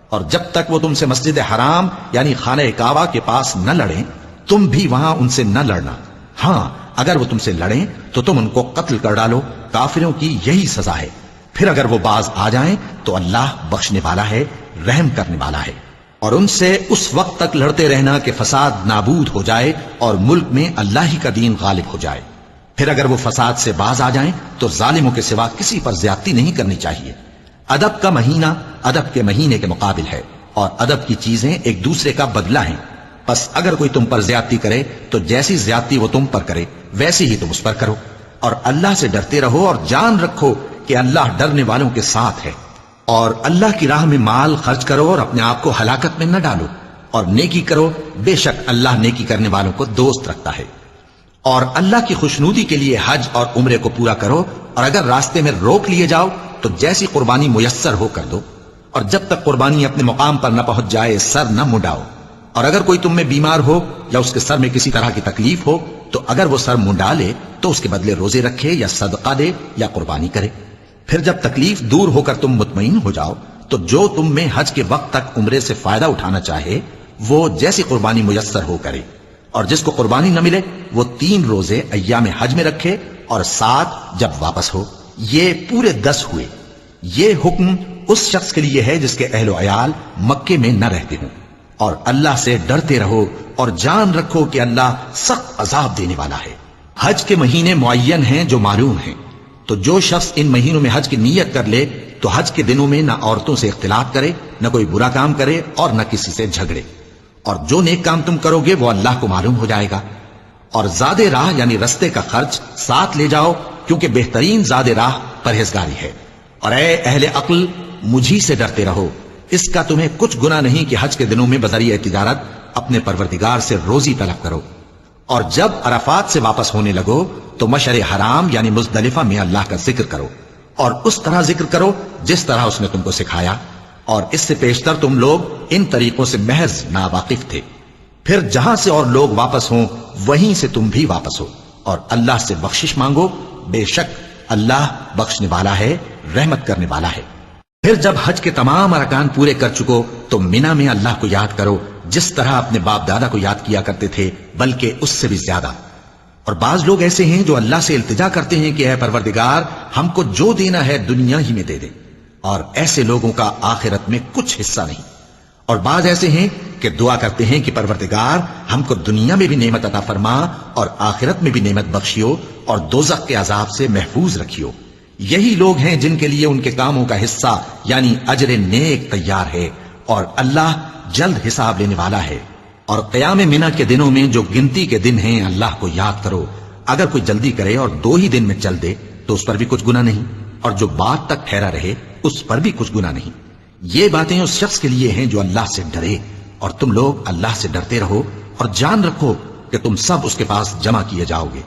اور جب تک وہ تم سے مسجد حرام یعنی خانہ کعبہ کے پاس نہ لڑیں تم بھی وہاں ان سے نہ لڑنا۔ ہاں اگر وہ تم سے لڑیں تو تم ان کو قتل کر ڈالو، کافروں کی یہی سزا ہے۔ پھر اگر وہ باز آ جائیں تو اللہ بخشنے والا ہے، رحم کرنے والا ہے۔ اور ان سے اس وقت تک لڑتے رہنا کہ فساد نابود ہو جائے اور ملک میں اللہ ہی کا دین غالب ہو جائے۔ پھر اگر وہ فساد سے باز آ جائیں تو ظالموں کے سوا کسی پر زیادتی نہیں کرنی چاہیے۔ ادب کا مہینہ ادب کے مہینے کے مقابل ہے، اور ادب کی چیزیں ایک دوسرے کا بدلہ ہیں۔ بس اگر کوئی تم پر زیادتی کرے تو جیسی زیادتی وہ تم پر کرے ویسی ہی تم اس پر کرو، اور اللہ سے ڈرتے رہو اور جان رکھو کہ اللہ ڈرنے والوں کے ساتھ ہے۔ اور اللہ کی راہ میں مال خرچ کرو اور اپنے آپ کو ہلاکت میں نہ ڈالو، اور نیکی کرو، بے شک اللہ نیکی کرنے والوں کو دوست رکھتا ہے۔ اور اللہ کی خوشنودی کے لیے حج اور عمرے کو پورا کرو، اور اگر راستے میں روک لیے جاؤ تو جیسی قربانی میسر ہو کر دو، اور جب تک قربانی اپنے مقام پر نہ پہنچ جائے سر نہ منڈاؤ۔ اور اگر کوئی تم میں بیمار ہو یا اس کے سر میں کسی طرح کی تکلیف ہو تو اگر وہ سر منڈا لے تو اس کے بدلے روزے رکھے یا صدقہ دے یا قربانی کرے۔ پھر جب تکلیف دور ہو کر تم مطمئن ہو جاؤ تو جو تم میں حج کے وقت تک عمرے سے فائدہ اٹھانا چاہے وہ جیسی قربانی میسر ہو کرے، اور جس کو قربانی نہ ملے وہ 3 روزے ایام حج میں رکھے اور 7 جب واپس ہو، یہ پورے 10 ہوئے۔ یہ حکم اس شخص کے لیے ہے جس کے اہل و عیال مکے میں نہ رہتے ہوں۔ اور اللہ سے ڈرتے رہو اور جان رکھو کہ اللہ سخت عذاب دینے والا ہے۔ حج کے مہینے معین ہیں جو معلوم ہیں، تو جو شخص ان مہینوں میں حج کی نیت کر لے تو حج کے دنوں میں نہ عورتوں سے اختلاط کرے، نہ کوئی برا کام کرے اور نہ کسی سے جھگڑے، اور جو نیک کام تم کرو گے وہ اللہ کو معلوم ہو جائے گا۔ اور زاد راہ یعنی رستے کا خرچ ساتھ لے جاؤ، کیونکہ بہترین زاد راہ پرہیزگاری ہے۔ اور اے اہل عقل، مجھی سے ڈرتے رہو، اس کا تمہیں کچھ گناہ نہیں کہ حج کے دنوں میں بذریعہ تجارت اپنے پروردگار سے روزی طلب کرو۔ اور جب عرفات سے واپس ہونے لگو تو مشعر حرام یعنی مزدلفہ میں اللہ کا ذکر کرو، اور اس طرح ذکر کرو جس طرح اس نے تم کو سکھایا، اور اس سے پیشتر تم لوگ ان طریقوں سے محض ناواقف تھے۔ پھر جہاں سے اور لوگ واپس ہوں وہیں سے تم بھی واپس ہو، اور اللہ سے بخشش مانگو، بے شک اللہ بخشنے والا ہے، رحمت کرنے والا ہے۔ پھر جب حج کے تمام ارکان پورے کر چکو تو مینا میں اللہ کو یاد کرو جس طرح اپنے باپ دادا کو یاد کیا کرتے تھے، بلکہ اس سے بھی زیادہ۔ اور بعض لوگ ایسے ہیں جو اللہ سے التجا کرتے ہیں کہ اے پروردگار ہم کو جو دینا ہے دنیا ہی میں دے دے، اور ایسے لوگوں کا آخرت میں کچھ حصہ نہیں۔ اور بعض ایسے ہیں کہ دعا کرتے ہیں کہ پروردگار ہم کو دنیا میں بھی نعمت عطا فرما اور آخرت میں بھی نعمت بخشیو اور دوزخ کے عذاب سے محفوظ رکھیو۔ یہی لوگ ہیں جن کے لیے ان کے کاموں کا حصہ یعنی اجر نیک تیار ہے، اور اللہ جلد حساب لینے والا ہے۔ اور قیام منہ کے دنوں میں جو گنتی کے دن ہیں اللہ کو یاد کرو۔ اگر کوئی جلدی کرے اور 2 ہی دن میں چل دے تو اس پر بھی کچھ گناہ نہیں، اور جو بات تک ٹھہرا رہے اس پر بھی کچھ گناہ نہیں۔ یہ باتیں اس شخص کے لیے ہیں جو اللہ سے ڈرے، اور تم لوگ اللہ سے ڈرتے رہو اور جان رکھو کہ تم سب اس کے پاس جمع کیے جاؤ گے۔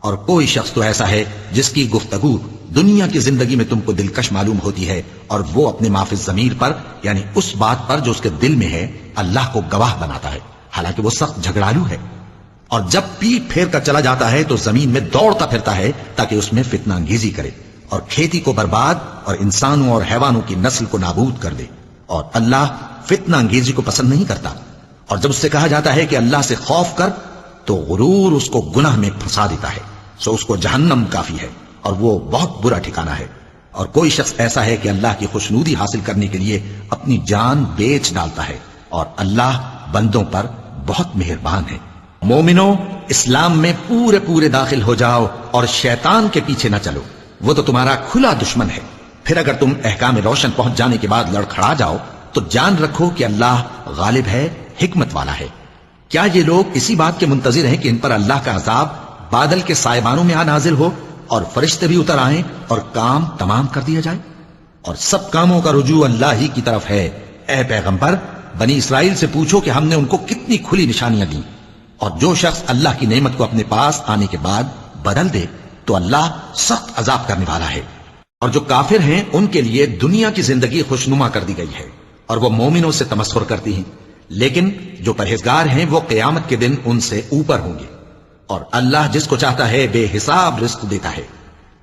اور کوئی شخص تو ایسا ہے جس کی گفتگو دنیا کی زندگی میں تم کو دلکش معلوم ہوتی ہے، اور وہ اپنے معافی ضمیر پر یعنی اس بات پر جو اس کے دل میں ہے اللہ کو گواہ بناتا ہے، حالانکہ وہ سخت جھگڑالو ہے۔ اور جب پیٹ پھیر کر چلا جاتا ہے تو زمین میں دوڑتا پھرتا ہے تاکہ اس میں فتنہ انگیزی کرے اور کھیتی کو برباد اور انسانوں اور حیوانوں کی نسل کو نابود کر دے، اور اللہ فتنہ انگیزی کو پسند نہیں کرتا۔ اور جب اس سے کہا جاتا ہے کہ اللہ سے خوف کر تو غرور اس کو گناہ میں پھنسا دیتا ہے، سو اس کو جہنم کافی ہے اور وہ بہت برا ٹھکانہ ہے۔ اور کوئی شخص ایسا ہے کہ اللہ کی خوشنودی حاصل کرنے کے لیے اپنی جان بیچ ڈالتا ہے، اور اللہ بندوں پر بہت مہربان ہے۔ مومنو، اسلام میں پورے داخل ہو جاؤ اور شیطان کے پیچھے نہ چلو، وہ تو تمہارا کھلا دشمن ہے۔ پھر اگر تم احکام روشن پہنچ جانے کے بعد لڑکھڑا جاؤ تو جان رکھو کہ اللہ غالب ہے، حکمت والا ہے۔ کیا یہ لوگ اسی بات کے منتظر ہیں کہ ان پر اللہ کا عذاب بادل کے سائبانوں میں آ نازل ہو اور فرشتے بھی اتر آئیں اور کام تمام کر دیا جائے؟ اور سب کاموں کا رجوع اللہ ہی کی طرف ہے۔ اے پیغمبر، بنی اسرائیل سے پوچھو کہ ہم نے ان کو کتنی کھلی نشانیاں دیں، اور جو شخص اللہ کی نعمت کو اپنے پاس آنے کے بعد بدل دے تو اللہ سخت عذاب کرنے والا ہے۔ اور جو کافر ہیں ان کے لیے دنیا کی زندگی خوشنما کر دی گئی ہے، اور وہ مومنوں سے تمسخر کرتی ہیں، لیکن جو پرہیزگار ہیں وہ قیامت کے دن ان سے اوپر ہوں گے۔ اور اللہ جس کو چاہتا ہے بے حساب رزق دیتا ہے۔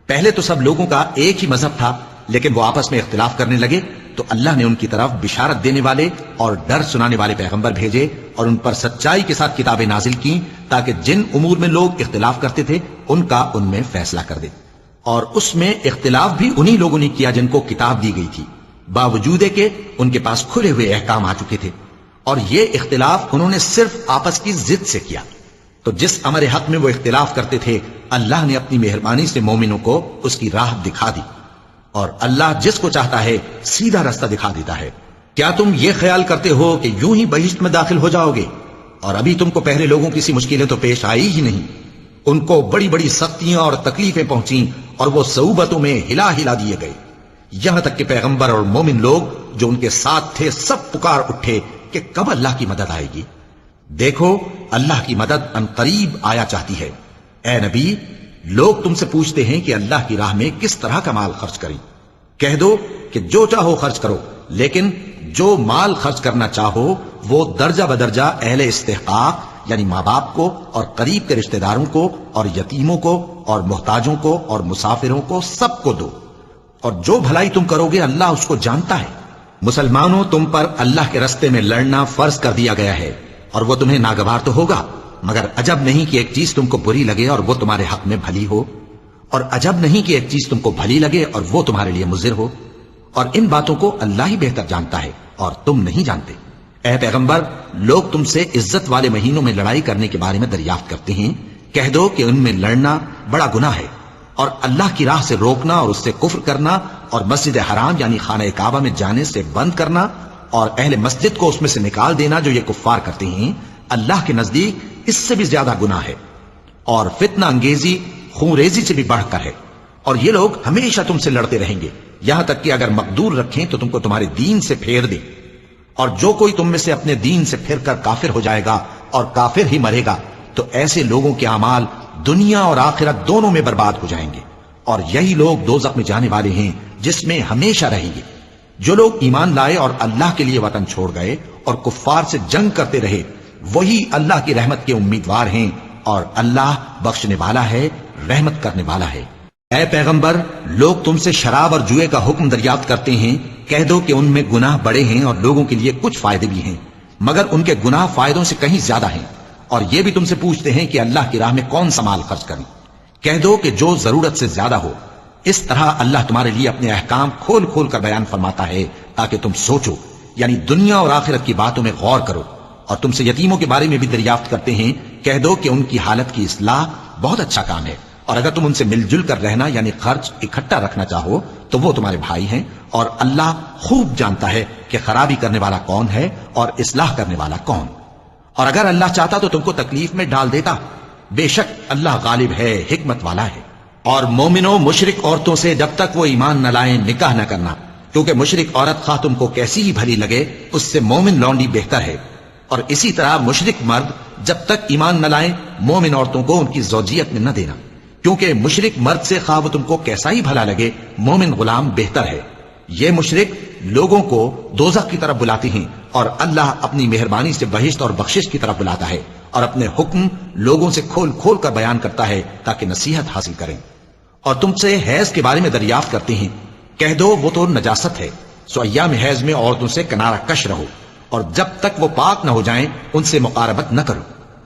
پہلے تو سب لوگوں کا ایک ہی مذہب تھا، لیکن وہ آپس میں اختلاف کرنے لگے تو اللہ نے ان کی طرف بشارت دینے والے اور ڈر سنانے والے پیغمبر بھیجے اور ان پر سچائی کے ساتھ کتابیں نازل کی تاکہ جن امور میں لوگ اختلاف کرتے تھے ان کا ان میں فیصلہ کر دے۔ اور اس میں اختلاف بھی انہی لوگوں نے کیا جن کو کتاب دی گئی تھی، باوجود کہ ان کے پاس کھلے ہوئے احکام آ چکے تھے، اور یہ اختلاف انہوں نے صرف آپس کی ضد سے کیا۔ تو جس امر حق میں وہ اختلاف کرتے تھے اللہ نے اپنی مہربانی سے مومنوں کو اس کی راہ دکھا دی، اور اللہ جس کو چاہتا ہے سیدھا راستہ دکھا دیتا ہے۔ کیا تم یہ خیال کرتے ہو کہ یوں ہی بہشت میں داخل ہو جاؤ گے، اور ابھی تم کو پہلے لوگوں کی سی مشکلیں تو پیش آئی ہی نہیں؟ ان کو بڑی بڑی سختیاں اور تکلیفیں پہنچیں اور وہ صعوبتوں میں ہلا ہلا دیے گئے، یہاں تک کہ پیغمبر اور مومن لوگ جو ان کے ساتھ تھے سب پکار اٹھے کہ کب اللہ کی مدد آئے گی۔ دیکھو اللہ کی مدد ان قریب آیا چاہتی ہے۔ اے نبی، لوگ تم سے پوچھتے ہیں کہ اللہ کی راہ میں کس طرح کا مال خرچ کریں۔ کہہ دو کہ جو چاہو خرچ کرو، لیکن جو مال خرچ کرنا چاہو وہ درجہ بدرجہ اہل استحقاق یعنی ماں باپ کو اور قریب کے رشتہ داروں کو اور یتیموں کو اور محتاجوں کو اور مسافروں کو سب کو دو، اور جو بھلائی تم کرو گے اللہ اس کو جانتا ہے۔ مسلمانوں، تم پر اللہ کے رستے میں لڑنا فرض کر دیا گیا ہے، اور وہ تمہیں ناگوار تو ہوگا، مگر عجب نہیں کہ ایک چیز تم کو بری لگے اور وہ تمہارے حق میں بھلی ہو، اور عجب نہیں کہ ایک چیز تم کو بھلی لگے اور وہ تمہارے لیے مضر ہو، اور ان باتوں کو اللہ ہی بہتر جانتا ہے اور تم نہیں جانتے۔ اے پیغمبر، لوگ تم سے عزت والے مہینوں میں لڑائی کرنے کے بارے میں دریافت کرتے ہیں، کہہ دو کہ ان میں لڑنا بڑا گناہ ہے، اور اللہ کی راہ سے روکنا اور اس سے کفر کرنا اور مسجد حرام یعنی خانہ کعبہ میں جانے سے بند کرنا اور اہل مسجد کو اس میں سے نکال دینا جو یہ کفار کرتے ہیں، اللہ کے نزدیک اس سے بھی زیادہ گناہ ہے، اور فتنہ انگیزی خون ریزی سے بھی بڑھ کر ہے۔ اور یہ لوگ ہمیشہ تم سے لڑتے رہیں گے، یہاں تک کہ اگر مقدور رکھیں تو تم کو تمہارے دین سے پھیر دے، اور جو کوئی تم میں سے اپنے دین سے پھر کر کافر ہو جائے گا اور کافر ہی مرے گا تو ایسے لوگوں کے اعمال دنیا اور آخرت دونوں میں برباد ہو جائیں گے، اور یہی لوگ دوزخ میں جانے والے ہیں جس میں ہمیشہ رہیں گے۔ جو لوگ ایمان لائے اور اللہ کے لیے وطن چھوڑ گئے اور کفار سے جنگ کرتے رہے وہی اللہ کی رحمت کے امیدوار ہیں، اور اللہ بخشنے والا ہے، رحمت کرنے والا ہے۔ اے پیغمبر، لوگ تم سے شراب اور جوئے کا حکم دریافت کرتے ہیں، کہہ دو کہ ان میں گناہ بڑے ہیں اور لوگوں کے لیے کچھ فائدے بھی ہیں، مگر ان کے گناہ فائدوں سے کہیں زیادہ ہیں، اور یہ بھی تم سے پوچھتے ہیں کہ اللہ کی راہ میں کون سا مال خرچ کریں۔ کہہ دو کہ جو ضرورت سے زیادہ ہو۔ اس طرح اللہ تمہارے لیے اپنے احکام کھول کھول کر بیان فرماتا ہے تاکہ تم سوچو، یعنی دنیا اور آخرت کی باتوں میں غور کرو۔ اور تم سے یتیموں کے بارے میں بھی دریافت کرتے ہیں، کہہ دو کہ ان کی حالت کی اصلاح بہت اچھا کام ہے، اور اگر تم ان سے مل جل کر رہنا یعنی خرچ اکٹھا رکھنا چاہو تو وہ تمہارے بھائی ہیں، اور اللہ خوب جانتا ہے کہ خرابی کرنے والا کون ہے اور اصلاح کرنے والا کون۔ اور اگر اللہ چاہتا تو تم کو تکلیف میں ڈال دیتا، بے شک اللہ غالب ہے، حکمت والا ہے۔ اور مومنوں، مشرک عورتوں سے جب تک وہ ایمان نہ لائیں نکاح نہ کرنا، کیونکہ مشرک عورت خواہ تم کو کیسی ہی بھلی لگے اس سے مومن لونڈی بہتر ہے۔ اور اسی طرح مشرک مرد جب تک ایمان نہ لائیں مومن عورتوں کو ان کی زوجیت میں نہ دینا، کیونکہ مشرک مرد سے خواہ وہ تم کو کیسا ہی بھلا لگے مومن غلام بہتر ہے۔ یہ مشرک لوگوں کو دوزخ کی طرف بلاتے ہیں، اور اللہ اپنی مہربانی سے بہشت اور بخشش کی طرف بلاتا ہے، اور اپنے حکم لوگوں سے کھول کھول کر بیان کرتا ہے تاکہ نصیحت حاصل کریں۔ اور تم سے حیض کے بارے میں دریافت کرتے ہیں، کہہ دو وہ تو نجاست ہے، سو ایام حیض میں عورتوں سے کنارہ کش رہو، اور جب تک وہ پاک نہ ہو جائیں ان سے مقاربت نہ کرو۔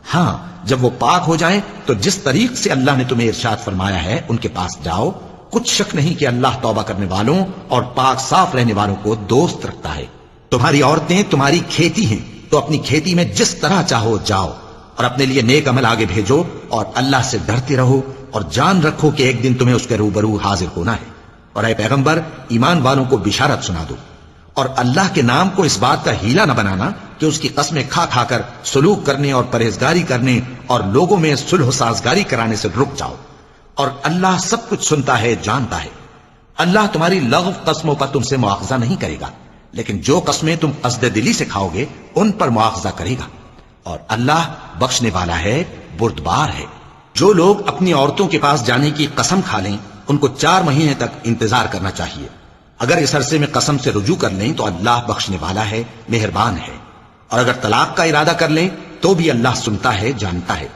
ہاں، جب وہ پاک ہو جائیں تو جس طریق سے اللہ نے تمہیں ارشاد فرمایا ہے ان کے پاس جاؤ، کچھ شک نہیں کہ اللہ توبہ کرنے والوں اور پاک صاف رہنے والوں کو دوست رکھتا ہے۔ تمہاری عورتیں تمہاری کھیتی ہیں، تو اپنی کھیتی میں جس طرح چاہو جاؤ، اور اپنے لیے نیک عمل آگے بھیجو، اور اللہ سے ڈرتے رہو، اور جان رکھو کہ ایک دن تمہیں اس کے روبرو حاضر ہونا ہے۔ اور اے پیغمبر، ایمان والوں کو بشارت سنا دو، اور اللہ کے نام کو اس بات کا ہیلا نہ بنانا کہ اس کی قسمیں کھا کھا کر سلوک کرنے اور پرہیزگاری کرنے اور لوگوں میں صلح و سازگاری کرانے سے رک جاؤ، اور اللہ سب کچھ سنتا ہے، جانتا ہے۔ اللہ تمہاری لغو قسموں پر تم سے مواخذہ نہیں کرے گا، لیکن جو قسمیں تم قصد دلی سے کھاؤ گے ان پر مواخذہ کرے گا، اور اللہ بخشنے والا ہے، بردبار ہے۔ جو لوگ اپنی عورتوں کے پاس جانے کی قسم کھا لیں ان کو 4 مہینے تک انتظار کرنا چاہیے۔ اگر اس عرصے میں قسم سے رجوع کر لیں تو اللہ بخشنے والا ہے، مہربان ہے۔ اور اگر طلاق کا ارادہ کر لیں تو بھی اللہ سنتا ہے، جانتا ہے۔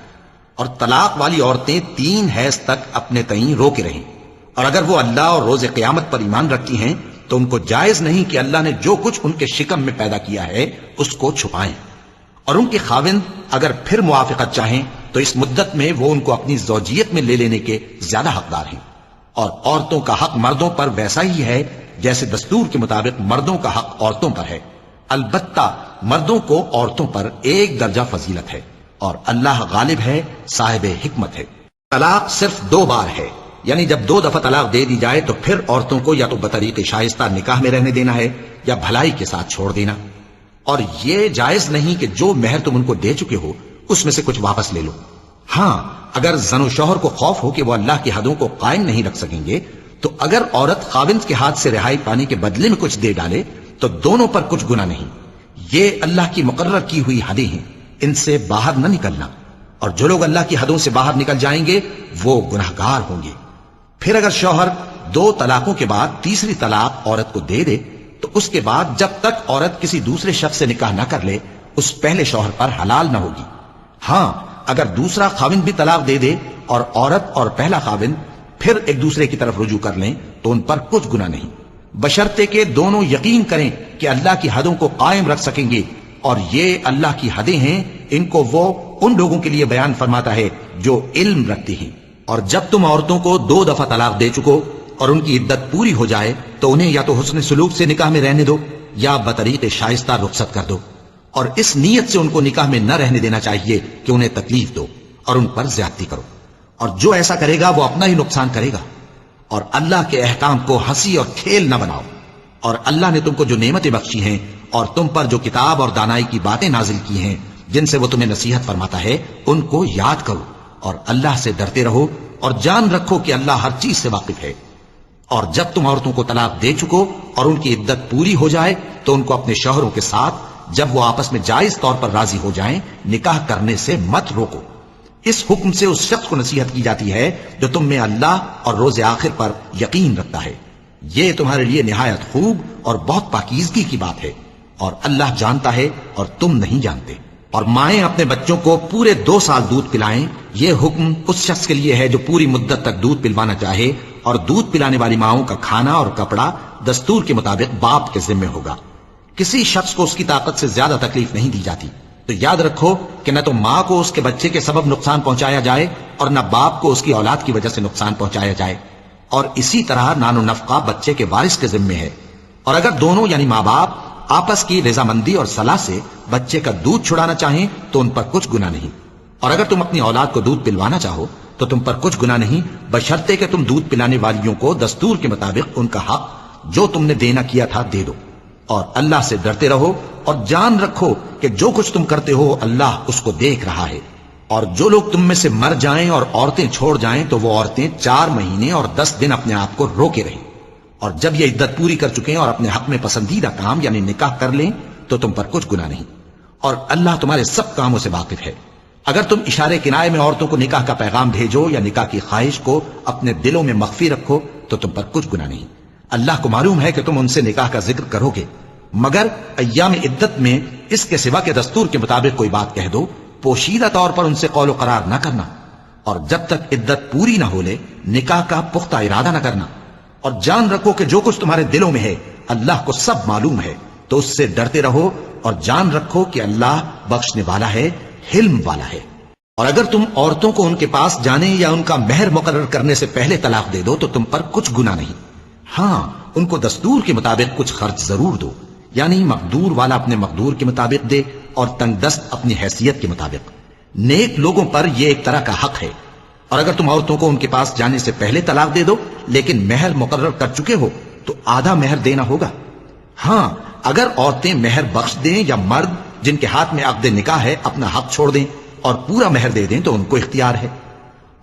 اور طلاق والی عورتیں 3 حیض تک اپنے تئیں روکے رہیں، اور اگر وہ اللہ اور روز قیامت پر ایمان رکھتی ہیں تو ان کو جائز نہیں کہ اللہ نے جو کچھ ان کے شکم میں پیدا کیا ہے اس کو چھپائیں۔ اور ان کے خاوند اگر پھر موافقت چاہیں تو اس مدت میں وہ ان کو اپنی زوجیت میں لے لینے کے زیادہ حقدار ہیں۔ اور عورتوں کا حق مردوں پر ویسا ہی ہے جیسے دستور کے مطابق مردوں کا حق عورتوں پر ہے، البتہ مردوں کو عورتوں پر 1 درجہ فضیلت ہے، اور اللہ غالب ہے، صاحب حکمت ہے۔ طلاق صرف 2 بار ہے، یعنی جب 2 دفعہ طلاق دے دی جائے تو پھر عورتوں کو یا تو بطریق شائستہ نکاح میں رہنے دینا ہے یا بھلائی کے ساتھ چھوڑ دینا۔ اور یہ جائز نہیں کہ جو مہر تم ان کو دے چکے ہو اس میں سے کچھ واپس لے لو۔ ہاں، اگر زن و شوہر کو خوف ہو کہ وہ اللہ کی حدوں کو قائم نہیں رکھ سکیں گے تو اگر عورت خاوند کے ہاتھ سے رہائی پانے کے بدلے میں کچھ دے ڈالے تو دونوں پر کچھ گناہ نہیں۔ یہ اللہ کی مقرر کی ہوئی حدیں ہیں، ان سے باہر نہ نکلنا، اور جو لوگ اللہ کی حدوں سے باہر نکل جائیں گے وہ گناہگار ہوں گے۔ پھر اگر شوہر 2 طلاقوں کے بعد تیسری طلاق عورت کو دے دے تو اس کے بعد جب تک عورت کسی دوسرے شخص سے نکاح نہ کر لے اس پہلے شوہر پر حلال نہ ہوگی۔ ہاں، اگر دوسرا خاوند بھی طلاق دے دے اور عورت اور پہلا خاوند پھر ایک دوسرے کی طرف رجوع کر لیں تو ان پر کچھ گناہ نہیں، بشرطے کہ دونوں یقین کریں کہ اللہ کی حدوں کو قائم رکھ سکیں گے، اور یہ اللہ کی حدیں ہیں، ان کو وہ ان لوگوں کے لیے بیان فرماتا ہے جو علم رکھتے ہیں۔ اور جب تم عورتوں کو 2 دفعہ طلاق دے چکو اور ان کی عدت پوری ہو جائے تو انہیں یا تو حسن سلوک سے نکاح میں رہنے دو یا بطریق شائستہ رخصت کر دو، اور اس نیت سے ان کو نکاح میں نہ رہنے دینا چاہیے کہ انہیں تکلیف دو اور ان پر زیادتی کرو، اور جو ایسا کرے گا وہ اپنا ہی نقصان کرے گا۔ اور اللہ کے احکام کو ہنسی اور کھیل نہ بناؤ، اور اللہ نے تم کو جو نعمتیں بخشی ہیں اور تم پر جو کتاب اور دانائی کی باتیں نازل کی ہیں جن سے وہ تمہیں نصیحت فرماتا ہے ان کو یاد کرو، اور اللہ سے ڈرتے رہو، اور جان رکھو کہ اللہ ہر چیز سے واقف ہے۔ اور جب تم عورتوں کو طلاق دے چکو اور ان کی عدت پوری ہو جائے تو ان کو اپنے شوہروں کے ساتھ جب وہ آپس میں جائز طور پر راضی ہو جائیں نکاح کرنے سے مت روکو۔ اس حکم سے اس شخص کو نصیحت کی جاتی ہے جو تم میں اللہ اور روز آخر پر یقین رکھتا ہے، یہ تمہارے لیے نہایت خوب اور بہت پاکیزگی کی بات ہے، اور اللہ جانتا ہے اور تم نہیں جانتے۔ اور مائیں اپنے بچوں کو پورے 2 سال دودھ پلائیں، یہ حکم اس شخص کے لیے ہے جو پوری مدت تک دودھ پلوانا چاہے اور دودھ پلانے والی ماؤں کا کھانا اور کپڑا دستور کے مطابق باپ کے ذمہ ہوگا۔ کسی شخص کو اس کی طاقت سے زیادہ تکلیف نہیں دی جاتی، تو یاد رکھو کہ نہ تو ماں کو اس کے بچے کے سبب نقصان پہنچایا جائے اور نہ باپ کو اس کی اولاد کی وجہ سے نقصان پہنچایا جائے، اور اسی طرح نان و نفقہ بچے کے وارث کے ذمہ ہے۔ اور اگر دونوں یعنی ماں باپ آپس کی رضامندی اور صلاح سے بچے کا دودھ چھڑانا چاہیں تو ان پر کچھ گناہ نہیں، اور اگر تم اپنی اولاد کو دودھ پلوانا چاہو تو تم پر کچھ گناہ نہیں، بشرطے کہ تم دودھ پلانے والیوں کو دستور کے مطابق ان کا حق جو تم نے دینا کیا تھا دے دو، اور اللہ سے ڈرتے رہو اور جان رکھو کہ جو کچھ تم کرتے ہو اللہ اس کو دیکھ رہا ہے۔ اور جو لوگ تم میں سے مر جائیں اور عورتیں چھوڑ جائیں تو وہ عورتیں 4 مہینے اور 10 دن اپنے آپ کو روکے رہیں، اور جب یہ عدت پوری کر چکیں اور اپنے حق میں پسندیدہ کام یعنی نکاح کر لیں تو تم پر کچھ گناہ نہیں، اور اللہ تمہارے سب کاموں سے واقف ہے۔ اگر تم اشارے کنائے میں عورتوں کو نکاح کا پیغام بھیجو یا نکاح کی خواہش کو اپنے دلوں میں مخفی رکھو تو تم پر کچھ گناہ نہیں، اللہ کو معلوم ہے کہ تم ان سے نکاح کا ذکر کرو گے، مگر ایام عدت میں اس کے سوا کے دستور کے مطابق کوئی بات کہہ دو، پوشیدہ طور پر ان سے قول و قرار نہ کرنا، اور جب تک عدت پوری نہ ہو لے نکاح کا پختہ ارادہ نہ کرنا، اور جان رکھو کہ جو کچھ تمہارے دلوں میں ہے اللہ کو سب معلوم ہے، تو اس سے ڈرتے رہو اور جان رکھو کہ اللہ بخشنے والا ہے، حلم والا ہے۔ اور اگر تم عورتوں کو ان کے پاس جانے یا ان کا مہر مقرر کرنے سے پہلے طلاق دے دو تو تم پر کچھ گناہ نہیں، ہاں ان کو دستور کے مطابق کچھ خرچ ضرور دو، یعنی مقدور والا اپنے مقدور کے مطابق دے اور تنگ دست اپنی حیثیت کے مطابق۔ نیک لوگوں پر یہ ایک طرح کا حق ہے۔ اور اگر تم عورتوں کو ان کے پاس جانے سے پہلے طلاق دے دو لیکن مہر مقرر کر چکے ہو تو آدھا مہر دینا ہوگا، ہاں اگر عورتیں مہر بخش دیں یا مرد جن کے ہاتھ میں عقد نکاح ہے اپنا حق چھوڑ دیں اور پورا مہر دے دیں تو ان کو اختیار ہے،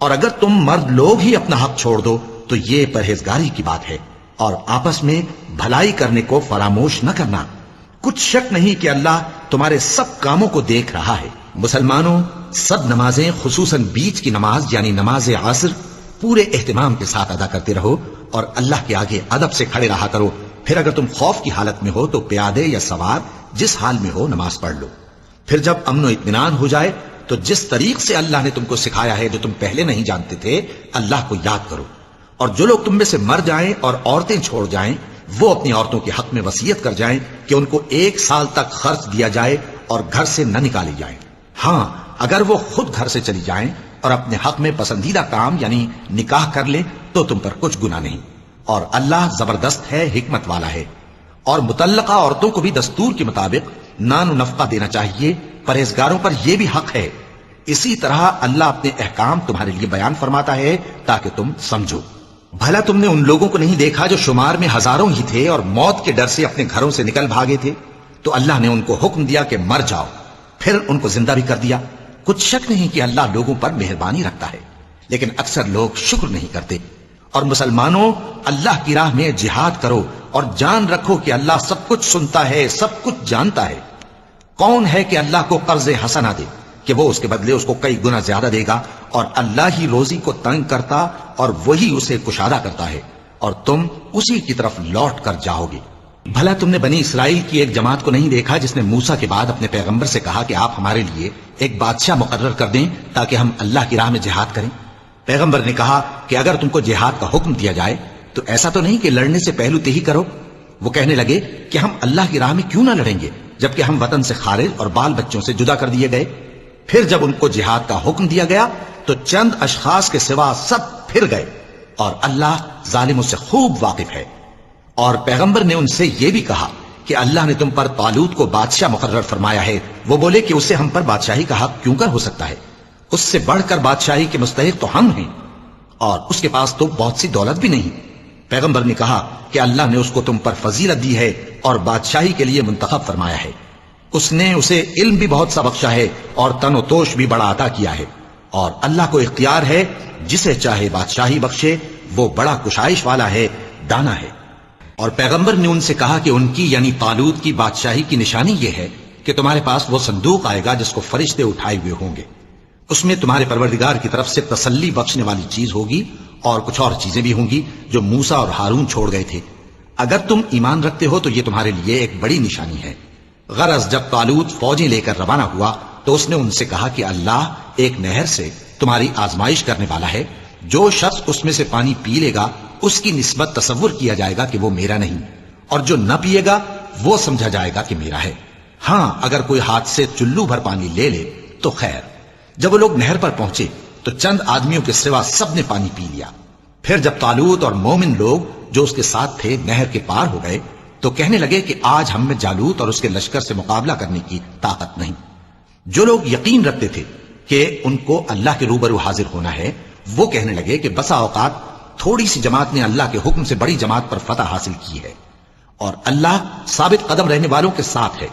اور اگر تم مرد لوگ ہی اپنا حق چھوڑ دو تو یہ پرہیزگاری کی بات ہے، اور آپس میں بھلائی کرنے کو فراموش نہ کرنا، کچھ شک نہیں کہ اللہ تمہارے سب کاموں کو دیکھ رہا ہے۔ مسلمانوں، سب نمازیں خصوصاً بیچ کی نماز یعنی نماز عصر پورے اہتمام کے ساتھ ادا کرتے رہو اور اللہ کے آگے ادب سے کھڑے رہا کرو، پھر اگر تم خوف کی حالت میں ہو تو پیادے یا سوار جس حال میں ہو نماز پڑھ لو، پھر جب امن و اطمینان ہو جائے تو جس طریق سے اللہ نے تم کو سکھایا ہے جو تم پہلے نہیں جانتے تھے اللہ کو یاد کرو، اور جو لوگ تم میں سے مر جائیں اور عورتیں چھوڑ جائیں وہ اپنی عورتوں کے حق میں وصیت کر جائیں کہ ان کو 1 سال تک خرچ دیا جائے اور گھر سے نہ نکالی جائیں، ہاں اگر وہ خود گھر سے چلی جائیں اور اپنے حق میں پسندیدہ کام یعنی نکاح کر لیں تو تم پر کچھ گناہ نہیں، اور اللہ زبردست ہے، حکمت والا ہے۔ اور مطلقہ عورتوں کو بھی دستور کے مطابق نان و نفقہ دینا چاہیے، پرہیزگاروں پر یہ بھی حق ہے۔ اسی طرح اللہ اپنے احکام تمہارے لیے بیان فرماتا ہے تاکہ تم سمجھو۔ بھلا تم نے ان لوگوں کو نہیں دیکھا جو شمار میں ہزاروں ہی تھے اور موت کے ڈر سے اپنے گھروں سے نکل بھاگے تھے، تو اللہ نے ان کو حکم دیا کہ مر جاؤ، پھر ان کو زندہ بھی کر دیا۔ کچھ شک نہیں کہ اللہ لوگوں پر مہربانی رکھتا ہے، لیکن اکثر لوگ شکر نہیں کرتے۔ اور مسلمانوں، اللہ کی راہ میں جہاد کرو اور جان رکھو کہ اللہ سب کچھ سنتا ہے، سب کچھ جانتا ہے۔ کون ہے کہ اللہ کو قرض حسنہ دے کہ وہ اس کے بدلے اس کو کئی گنا زیادہ دے گا، اور اللہ ہی روزی کو تنگ کرتا اور وہی اسے کشادہ کرتا ہے، اور تم اسی کی طرف لوٹ کر جاؤ گے۔ بھلا تم نے بنی اسرائیل کی ایک جماعت کو نہیں دیکھا جس نے موسیٰ کے بعد اپنے پیغمبر سے کہا کہ آپ ہمارے لیے ایک بادشاہ مقرر کر دیں تاکہ ہم اللہ کی راہ میں جہاد کریں؟ پیغمبر نے کہا کہ اگر تم کو جہاد کا حکم دیا جائے تو ایسا تو نہیں کہ لڑنے سے پہلو تہی کرو۔ وہ کہنے لگے کہ ہم اللہ کی راہ میں کیوں نہ لڑیں گے جبکہ ہم وطن سے خارج اور بال بچوں سے جدا کر دیے گئے۔ پھر جب ان کو جہاد کا حکم دیا گیا تو چند اشخاص کے سوا سب پھر گئے، اور اللہ ظالموں سے خوب واقف ہے۔ اور پیغمبر نے ان سے یہ بھی کہا کہ اللہ نے تم پر طالوت کو بادشاہ مقرر فرمایا ہے۔ وہ بولے کہ اسے ہم پر بادشاہی کا حق کیوں کر ہو سکتا ہے؟ اس سے بڑھ کر بادشاہی کے مستحق تو ہم ہیں، اور اس کے پاس تو بہت سی دولت بھی نہیں۔ پیغمبر نے کہا کہ اللہ نے اس کو تم پر فضیلت دی ہے اور بادشاہی کے لیے منتخب فرمایا ہے۔ اس نے اسے علم بھی بہت سا بخشا ہے اور تن و توش بھی بڑا عطا کیا ہے، اور اللہ کو اختیار ہے جسے چاہے بادشاہی بخشے، وہ بڑا کشائش والا ہے، دانا ہے۔ اور پیغمبر نے ان سے کہا کہ ان کی یعنی طالوت کی بادشاہی کی نشانی یہ ہے کہ تمہارے پاس وہ صندوق آئے گا جس کو فرشتے اٹھائے ہوئے ہوں گے، اس میں تمہارے پروردگار کی طرف سے تسلی بخشنے والی چیز ہوگی اور کچھ اور چیزیں بھی ہوں گی جو موسیٰ اور ہارون چھوڑ گئے تھے۔ اگر تم ایمان رکھتے ہو تو یہ تمہارے لیے ایک بڑی نشانی ہے۔ غرض جب طالوت فوجیں لے کر روانہ ہوا تو اس نے ان سے کہا کہ اللہ ایک نہر سے تمہاری آزمائش کرنے والا ہے، جو شخص اس میں سے پانی پی لے گا اس کی نسبت تصور کیا جائے گا کہ وہ میرا نہیں، اور جو نہ پیے گا وہ سمجھا جائے گا کہ میرا ہے۔ ہاں اگر کوئی ہاتھ سے چلو بھر پانی لے لے تو خیر۔ جب وہ لوگ نہر پر پہنچے تو چند آدمیوں کے سوا سب نے پانی پی لیا۔ پھر جب طالوت اور مومن لوگ جو اس کے ساتھ تھے نہر کے پار ہو گئے تو کہنے لگے کہ آج ہم میں جالوت اور اس کے لشکر سے مقابلہ کرنے کی طاقت نہیں۔ جو لوگ یقین رکھتے تھے کہ ان کو اللہ کے روبرو حاضر ہونا ہے، وہ کہنے لگے کہ بسا اوقات تھوڑی سی جماعت نے اللہ کے حکم سے بڑی جماعت پر فتح حاصل کی ہے، اور اللہ ثابت قدم رہنے والوں کے ساتھ ہے۔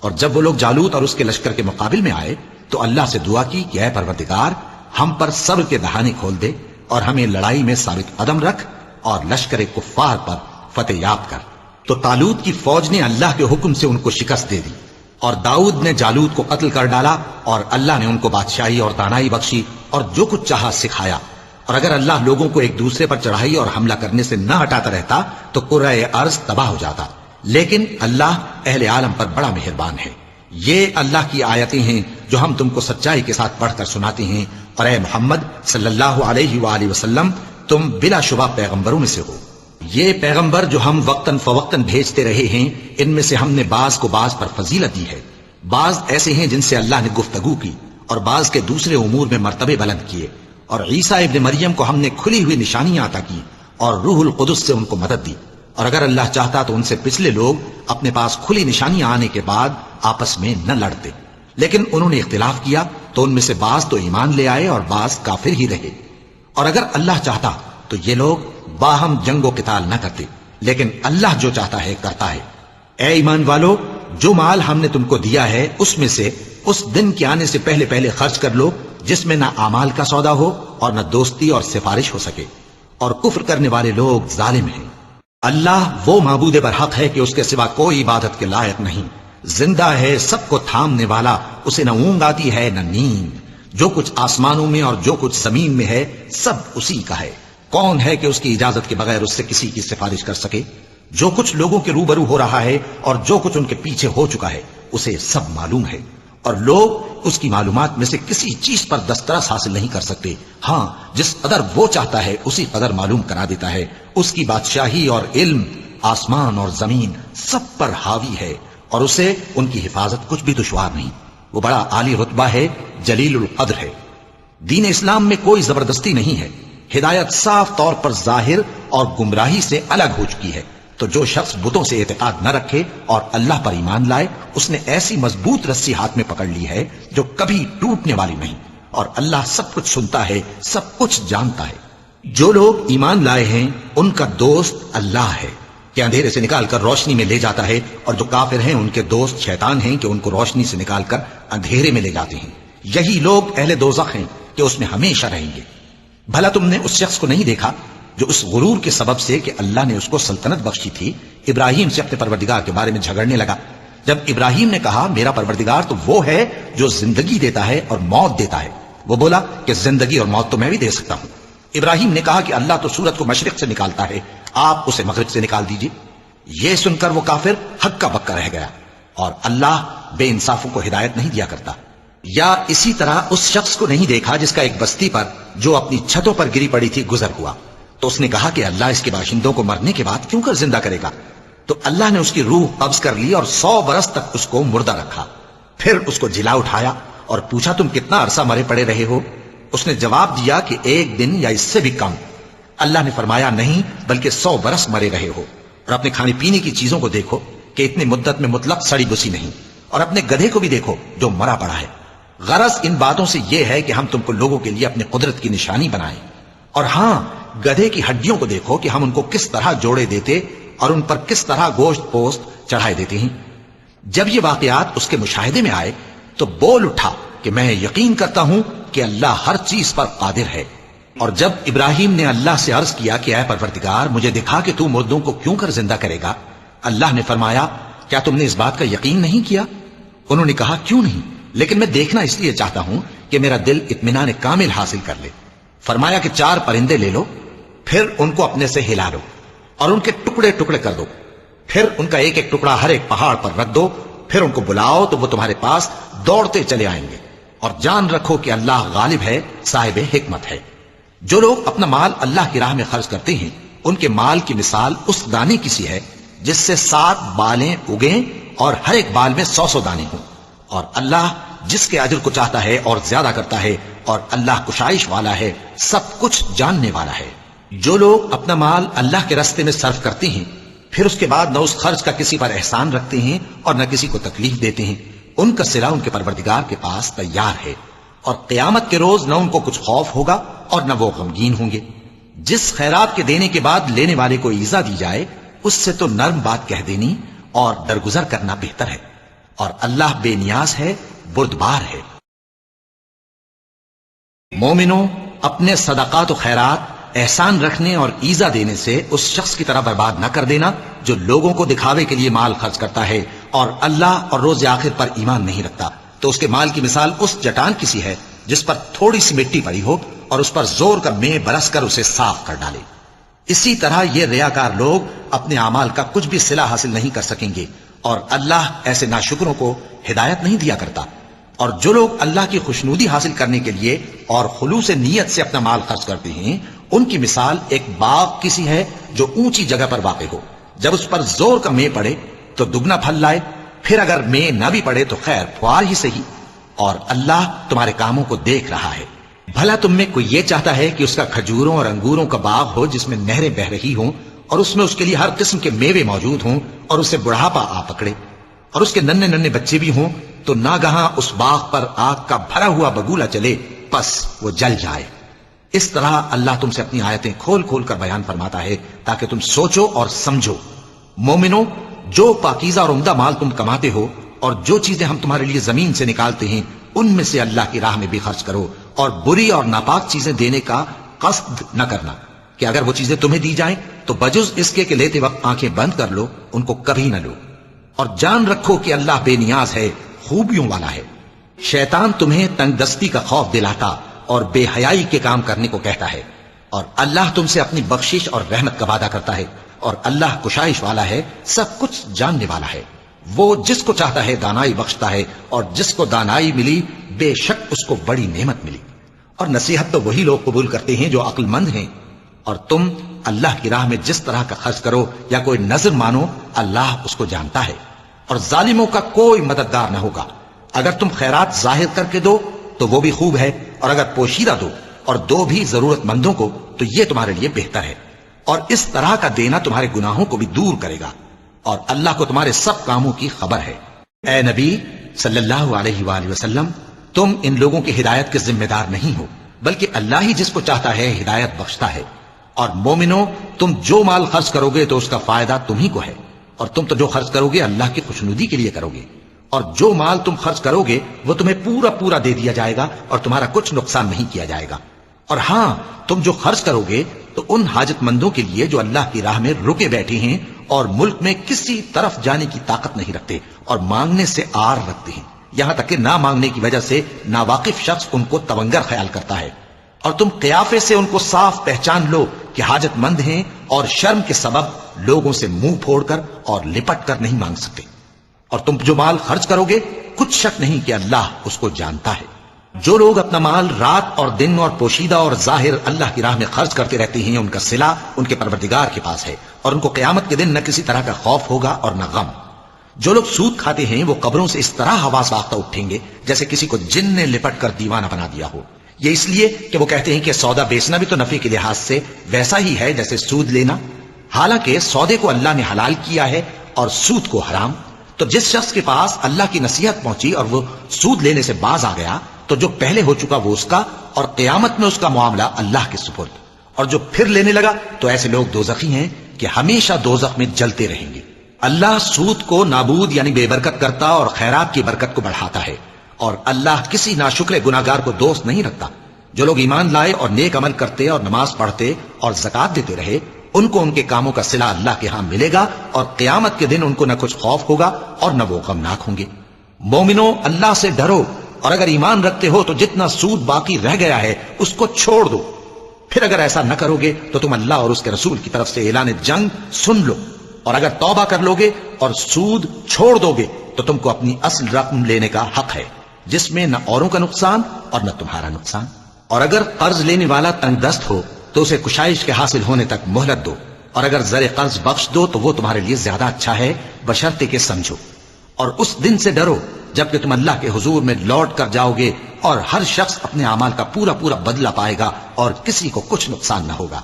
اور جب وہ لوگ جالوت اور اس کے لشکر کے مقابل میں آئے تو اللہ سے دعا کی کہ اے پروردگار، ہم پر صبر کے دہانے کھول دے اور ہمیں لڑائی میں ثابت قدم رکھ اور لشکر کفار پر فتح یاب کر۔ تو طالوت کی فوج نے اللہ کے حکم سے ان کو شکست دے دی، اور داؤد نے جالوت کو قتل کر ڈالا، اور اللہ نے ان کو بادشاہی اور دانائی بخشی اور جو کچھ چاہا سکھایا۔ اور اگر اللہ لوگوں کو ایک دوسرے پر چڑھائی اور حملہ کرنے سے نہ ہٹاتا رہتا تو کرۂ ارض تباہ ہو جاتا، لیکن اللہ اہل عالم پر بڑا مہربان ہے۔ یہ اللہ کی آیتیں ہیں جو ہم تم کو سچائی کے ساتھ پڑھ کر سناتے ہیں، اور اے محمد صلی اللہ علیہ وآلہ وسلم تم بلا شبہ پیغمبروں میں سے ہو۔ یہ پیغمبر جو ہم وقتاً فوقتاً بھیجتے رہے ہیں، ان میں سے ہم نے بعض کو بعض پر فضیلت دی ہے۔ بعض ایسے ہیں جن سے اللہ نے گفتگو کی، اور بعض کے دوسرے امور میں مرتبے بلند کیے، اور عیسیٰ ابن مریم کو ہم نے کھلی ہوئی نشانیاں عطا کی اور روح القدس سے ان کو مدد دی۔ اور اگر اللہ چاہتا تو ان سے پچھلے لوگ اپنے پاس کھلی نشانیاں آنے کے بعد آپس میں نہ لڑتے، لیکن انہوں نے اختلاف کیا تو ان میں سے بعض تو ایمان لے آئے اور بعض کافر ہی رہے۔ اور اگر اللہ چاہتا تو یہ لوگ باہم جنگ و قتال نہ کرتے، لیکن اللہ جو چاہتا ہے کرتا ہے۔ اے ایمان والو، جو مال ہم نے تم کو دیا ہے اس میں سے اس دن کے آنے سے پہلے پہلے خرچ کر لو جس میں نہ اعمال کا سودا ہو اور نہ دوستی اور سفارش ہو سکے، اور کفر کرنے والے لوگ ظالم ہیں۔ اللہ وہ معبود برحق ہے کہ اس کے سوا کوئی عبادت کے لائق نہیں، زندہ ہے، سب کو تھامنے والا، اسے نہ اونگ آتی ہے نہ نیند۔ جو کچھ آسمانوں میں اور جو کچھ زمین میں ہے سب اسی کا ہے۔ کون ہے کہ اس کی اجازت کے بغیر اس سے کسی کی سفارش کر سکے؟ جو کچھ لوگوں کے روبرو ہو رہا ہے اور جو کچھ ان کے پیچھے ہو چکا ہے اسے سب معلوم ہے، اور لوگ اس کی معلومات میں سے کسی چیز پر دسترس حاصل نہیں کر سکتے۔ ہاں جس قدر وہ چاہتا ہے اسی قدر معلوم کرا دیتا ہے۔ اس کی بادشاہی اور علم آسمان اور زمین سب پر حاوی ہے، اور اسے ان کی حفاظت کچھ بھی دشوار نہیں۔ وہ بڑا عالی رتبہ ہے، جلیل القدر ہے۔ دین اسلام میں کوئی زبردستی نہیں ہے، ہدایت صاف طور پر ظاہر اور گمراہی سے الگ ہو چکی ہے۔ تو جو شخص بتوں سے اعتقاد نہ رکھے اور اللہ پر ایمان لائے، اس نے ایسی مضبوط رسی ہاتھ میں پکڑ لی ہے جو کبھی ٹوٹنے والی نہیں، اور اللہ سب کچھ سنتا ہے، سب کچھ جانتا ہے۔ جو لوگ ایمان لائے ہیں ان کا دوست اللہ ہے کہ اندھیرے سے نکال کر روشنی میں لے جاتا ہے، اور جو کافر ہیں ان کے دوست شیطان ہیں کہ ان کو روشنی سے نکال کر اندھیرے میں لے جاتے ہیں۔ یہی لوگ اہل دوزخ ہیں کہ اس میں ہمیشہ رہیں گے۔ بھلا تم نے اس شخص کو نہیں دیکھا جو اس غرور کے سبب سے کہ اللہ نے اس کو سلطنت بخشی تھی ابراہیم سے اپنے پروردگار کے بارے میں جھگڑنے لگا؟ جب ابراہیم نے کہا میرا پروردگار تو وہ ہے جو زندگی دیتا ہے اور موت دیتا ہے، وہ بولا کہ زندگی اور موت تو میں بھی دے سکتا ہوں۔ ابراہیم نے کہا کہ اللہ تو سورج کو مشرق سے نکالتا ہے، آپ اسے مغرب سے نکال دیجیے۔ یہ سن کر وہ کافر ہکا بکا رہ گیا، اور اللہ بے انصافوں کو ہدایت نہیں دیا کرتا۔ یا اسی طرح اس شخص کو نہیں دیکھا جس کا ایک بستی پر جو اپنی چھتوں پر گری پڑی تھی گزر ہوا، تو اس نے کہا کہ اللہ اس کے باشندوں کو مرنے کے بعد کیوں کر زندہ کرے گا؟ تو اللہ نے اس کی روح قبض کر لی اور 100 برس تک اس کو مردہ رکھا۔ پھر اس کو جلا اٹھایا اور پوچھا تم کتنا عرصہ مرے پڑے رہے ہو؟ اس نے جواب دیا کہ 1 دن یا اس سے بھی کم۔ اللہ نے فرمایا نہیں بلکہ 100 برس مرے رہے ہو، اور اپنے کھانے پینے کی چیزوں کو دیکھو کہ اتنی مدت میں مطلق سڑی بسی نہیں، اور اپنے گدھے کو بھی دیکھو جو مرا پڑا ہے۔ غرض ان باتوں سے یہ ہے کہ ہم تم کو لوگوں کے لیے اپنی قدرت کی نشانی بنائیں۔ اور ہاں گدھے کی ہڈیوں کو دیکھو کہ ہم ان کو کس طرح جوڑے دیتے اور ان پر کس طرح گوشت پوست چڑھائے دیتے ہیں۔ جب یہ واقعات اس کے مشاہدے میں آئے تو بول اٹھا کہ میں یقین کرتا ہوں کہ اللہ ہر چیز پر قادر ہے۔ اور جب ابراہیم نے اللہ سے عرض کیا کہ اے پروردگار مجھے دکھا کہ تو مردوں کو کیوں کر زندہ کرے گا، اللہ نے فرمایا کیا تم نے اس بات کا یقین نہیں کیا؟ انہوں نے کہا کیوں نہیں، لیکن میں دیکھنا اس لیے چاہتا ہوں کہ میرا دل اطمینان کامل حاصل کر لے۔ فرمایا کہ 4 پرندے لے لو، پھر ان کو اپنے سے ہلا لو اور ان کے ٹکڑے ٹکڑے کر دو، پھر ان کا ایک ایک ٹکڑا ہر ایک پہاڑ پر رکھ دو، پھر ان کو بلاؤ تو وہ تمہارے پاس دوڑتے چلے آئیں گے، اور جان رکھو کہ اللہ غالب ہے، صاحب حکمت ہے۔ جو لوگ اپنا مال اللہ کی راہ میں خرچ کرتے ہیں ان کے مال کی مثال اس دانے کی سی ہے جس سے 7 بالیں اگیں اور ہر ایک بال میں 100 دانے ہوں، اور اللہ جس کے اجر کو چاہتا ہے اور زیادہ کرتا ہے، اور اللہ کشائش والا ہے، سب کچھ جاننے والا ہے۔ جو لوگ اپنا مال اللہ کے راستے میں صرف کرتے ہیں پھر اس کے بعد نہ اس خرچ کا کسی پر احسان رکھتے ہیں اور نہ کسی کو تکلیف دیتے ہیں، ان کا صلہ ان کے پروردگار کے پاس تیار ہے، اور قیامت کے روز نہ ان کو کچھ خوف ہوگا اور نہ وہ غمگین ہوں گے۔ جس خیرات کے دینے کے بعد لینے والے کو ایزا دی جائے اس سے تو نرم بات کہہ دینی اور درگزر کرنا بہتر ہے، اور اللہ بے نیاز ہے، بردبار ہے۔ مومنوں، اپنے صدقات و خیرات احسان رکھنے اور ایزا دینے سے اس شخص کی طرح برباد نہ کر دینا جو لوگوں کو دکھاوے کے لیے مال خرچ کرتا ہے اور اللہ اور روز آخر پر ایمان نہیں رکھتا، تو اس کے مال کی مثال اس چٹان کی سی ہے جس پر تھوڑی سی مٹی پڑی ہو اور اس پر زور کا مے برس کر اسے صاف کر ڈالے۔ اسی طرح یہ ریاکار لوگ اپنے اعمال کا کچھ بھی صلہ حاصل نہیں کر سکیں گے، اور اللہ ایسے ناشکروں کو ہدایت نہیں دیا کرتا۔ اور جو لوگ اللہ کی خوشنودی حاصل کرنے کے لیے اور خلوص نیت سے اپنا مال خرچ کرتے ہیں، ان کی مثال ایک باغ کی سی ہے جو اونچی جگہ پر واقع ہو، جب اس پر زور کا مے پڑے تو دگنا پھل لائے، پھر اگر مے نہ بھی پڑے تو خیر فوار ہی صحیح، اور اللہ تمہارے کاموں کو دیکھ رہا ہے۔ بھلا تم میں کوئی یہ چاہتا ہے کہ اس کا کھجوروں اور انگوروں کا باغ ہو جس میں نہریں بہ رہی ہوں اور اس میں اس کے لیے ہر قسم کے میوے موجود ہوں اور اسے بڑھاپا آ پکڑے اور اس کے ننھے ننھے بچے بھی ہوں، تو ناگہاں اس باغ پر آگ کا بھرا ہوا بگولا چلے پس وہ جل جائے؟ اس طرح اللہ تم سے اپنی آیتیں کھول کھول کر بیان فرماتا ہے تاکہ تم سوچو اور سمجھو۔ مومنوں، جو پاکیزہ اور عمدہ مال تم کماتے ہو اور جو چیزیں ہم تمہارے لیے زمین سے نکالتے ہیں ان میں سے اللہ کی راہ میں بھی خرچ کرو، اور بری اور ناپاک چیزیں دینے کا قصد نہ کرنا کہ اگر وہ چیزیں تمہیں دی جائیں تو بجز اس کے کہ لیتے وقت آنکھیں بند کر لو ان کو کبھی نہ لو، اور جان رکھو کہ اللہ بے نیاز ہے، خوبیوں والا ہے۔ شیطان تمہیں تنگ دستی کا خوف دلاتا اور بے حیائی کے کام کرنے کو کہتا ہے، اور اللہ تم سے اپنی بخشش اور رحمت کا وعدہ کرتا ہے، اور اللہ کشائش والا ہے، سب کچھ جاننے والا ہے۔ وہ جس کو چاہتا ہے دانائی بخشتا ہے، اور جس کو دانائی ملی بے شک اس کو بڑی نعمت ملی۔ اور نصیحت تو وہی لوگ قبول کرتے ہیں جو عقل مند ہیں، اور تم اللہ کی راہ میں جس طرح کا خرچ کرو یا کوئی نظر مانو اللہ اس کو جانتا ہے، اور ظالموں کا کوئی مددگار نہ ہوگا۔ اگر تم خیرات ظاہر کر کے دو تو وہ بھی خوب ہے، اور اگر پوشیدہ دو اور دو بھی ضرورت مندوں کو تو یہ تمہارے لیے بہتر ہے، اور اس طرح کا دینا تمہارے گناہوں کو بھی دور کرے گا، اور اللہ کو تمہارے سب کاموں کی خبر ہے۔ اے نبی صلی اللہ علیہ وآلہ وسلم، تم ان لوگوں کی ہدایت کے ذمہ دار نہیں ہو، بلکہ اللہ ہی جس کو چاہتا ہے ہدایت بخشتا ہے۔ اور مومنوں، تم جو مال خرچ کرو گے تو اس کا فائدہ تمہیں کو ہے، اور تم تو جو خرچ کرو گے اللہ کی خوشنودی کے لیے کرو گے، اور جو مال تم خرچ کرو گے وہ تمہیں پورا پورا دے دیا جائے گا اور تمہارا کچھ نقصان نہیں کیا جائے گا۔ اور ہاں، تم جو خرچ کرو گے تو ان حاجت مندوں کے لیے جو اللہ کی راہ میں رکے بیٹھے ہیں اور ملک میں کسی طرف جانے کی طاقت نہیں رکھتے اور مانگنے سے آر رکھتے ہیں، یہاں تک کہ نہ مانگنے کی وجہ سے ناواقف شخص ان کو تونگر خیال کرتا ہے، اور تم قیافے سے ان کو صاف پہچان لو کہ حاجت مند ہیں اور شرم کے سبب لوگوں سے منہ پھوڑ کر اور لپٹ کر نہیں مانگ سکتے۔ اور تم جو مال خرچ کرو گے کچھ شک نہیں کہ اللہ اس کو جانتا ہے۔ جو لوگ اپنا مال رات اور دن اور پوشیدہ اور ظاہر اللہ کی راہ میں خرچ کرتے رہتے ہیں ان کا صلہ ان کے پروردگار کے پاس ہے، اور ان کو قیامت کے دن نہ کسی طرح کا خوف ہوگا اور نہ غم۔ جو لوگ سود کھاتے ہیں وہ قبروں سے اس طرح حواس باختہ اٹھیں گے جیسے کسی کو جن نے لپٹ کر دیوانہ بنا دیا ہو، یہ اس لیے کہ وہ کہتے ہیں کہ سودا بیچنا بھی تو نفع کے لحاظ سے ویسا ہی ہے جیسے سود لینا، حالانکہ سودے کو اللہ نے حلال کیا ہے اور سود کو حرام۔ تو جس شخص کے پاس اللہ کی نصیحت پہنچی اور وہ سود لینے سے باز آ گیا تو جو پہلے ہو چکا وہ اس کا، اور قیامت میں اس کا معاملہ اللہ کے سپرد۔ اور جو پھر لینے لگا تو ایسے لوگ دوزخی ہیں کہ ہمیشہ دوزخ میں جلتے رہیں گے۔ اللہ سود کو نابود یعنی بے برکت کرتا اور خیرات کی برکت کو بڑھاتا ہے، اور اللہ کسی ناشکر گناہگار کو دوست نہیں رکھتا۔ جو لوگ ایمان لائے اور نیک عمل کرتے اور نماز پڑھتے اور زکات دیتے رہے ان کو ان کے کاموں کا صلہ اللہ کے ہاں ملے گا، اور قیامت کے دن ان کو نہ کچھ خوف ہوگا اور نہ وہ غمناک ہوں گے۔ مومنوں، اللہ سے ڈرو، اور اگر ایمان رکھتے ہو تو جتنا سود باقی رہ گیا ہے اس کو چھوڑ دو، پھر اگر ایسا نہ کرو گے تو تم اللہ اور اس کے رسول کی طرف سے اعلان جنگ سن لو، اور اگر توبہ کر لو گے اور سود چھوڑ دو گے تو تم کو اپنی اصل رقم لینے کا حق ہے، جس میں نہ اوروں کا نقصان اور نہ تمہارا نقصان۔ اور اگر قرض لینے والا تنگ دست ہو تو اسے کشائش کے حاصل ہونے تک مہلت دو، اور اگر زر قرض بخش دو تو وہ تمہارے لیے زیادہ اچھا ہے، بشرطے کہ سمجھو۔ اور اس دن سے ڈرو جبکہ تم اللہ کے حضور میں لوٹ کر جاؤ گے، اور ہر شخص اپنے اعمال کا پورا پورا بدلہ پائے گا اور کسی کو کچھ نقصان نہ ہوگا۔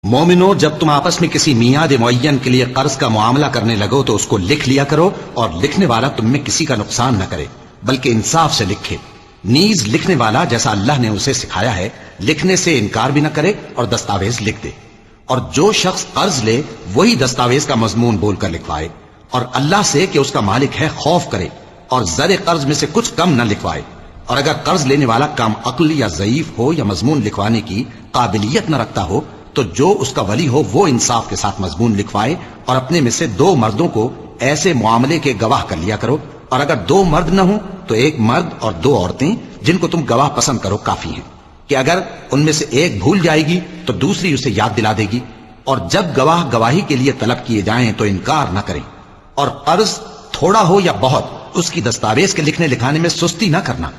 مومنو، جب تم آپس میں کسی میعاد معین کے لیے قرض کا معاملہ کرنے لگو تو اس کو لکھ لیا کرو، اور لکھنے والا تم میں کسی کا نقصان نہ کرے بلکہ انصاف سے لکھے۔ نیز لکھنے والا جیسا اللہ نے اسے سکھایا ہے لکھنے سے انکار بھی نہ کرے اور دستاویز لکھ دے، اور جو شخص قرض لے وہی دستاویز کا مضمون بول کر لکھوائے، اور اللہ سے کہ اس کا مالک ہے خوف کرے، اور زر قرض میں سے کچھ کم نہ لکھوائے۔ اور اگر قرض لینے والا کم عقل یا ضعیف ہو یا مضمون لکھوانے کی قابلیت نہ رکھتا ہو تو جو اس کا ولی ہو وہ انصاف کے ساتھ مضمون لکھوائے، اور اپنے میں سے 2 مردوں کو ایسے معاملے کے گواہ کر لیا کرو، اور اگر 2 مرد نہ ہوں تو 1 مرد اور 2 عورتیں جن کو تم گواہ پسند کرو کافی ہیں، کہ اگر ان میں سے ایک بھول جائے گی تو دوسری اسے یاد دلا دے گی۔ اور جب گواہ گواہی کے لیے طلب کیے جائیں تو انکار نہ کریں۔ اور قرض تھوڑا ہو یا بہت اس کی دستاویز کے لکھنے لکھانے میں سستی نہ کرنا،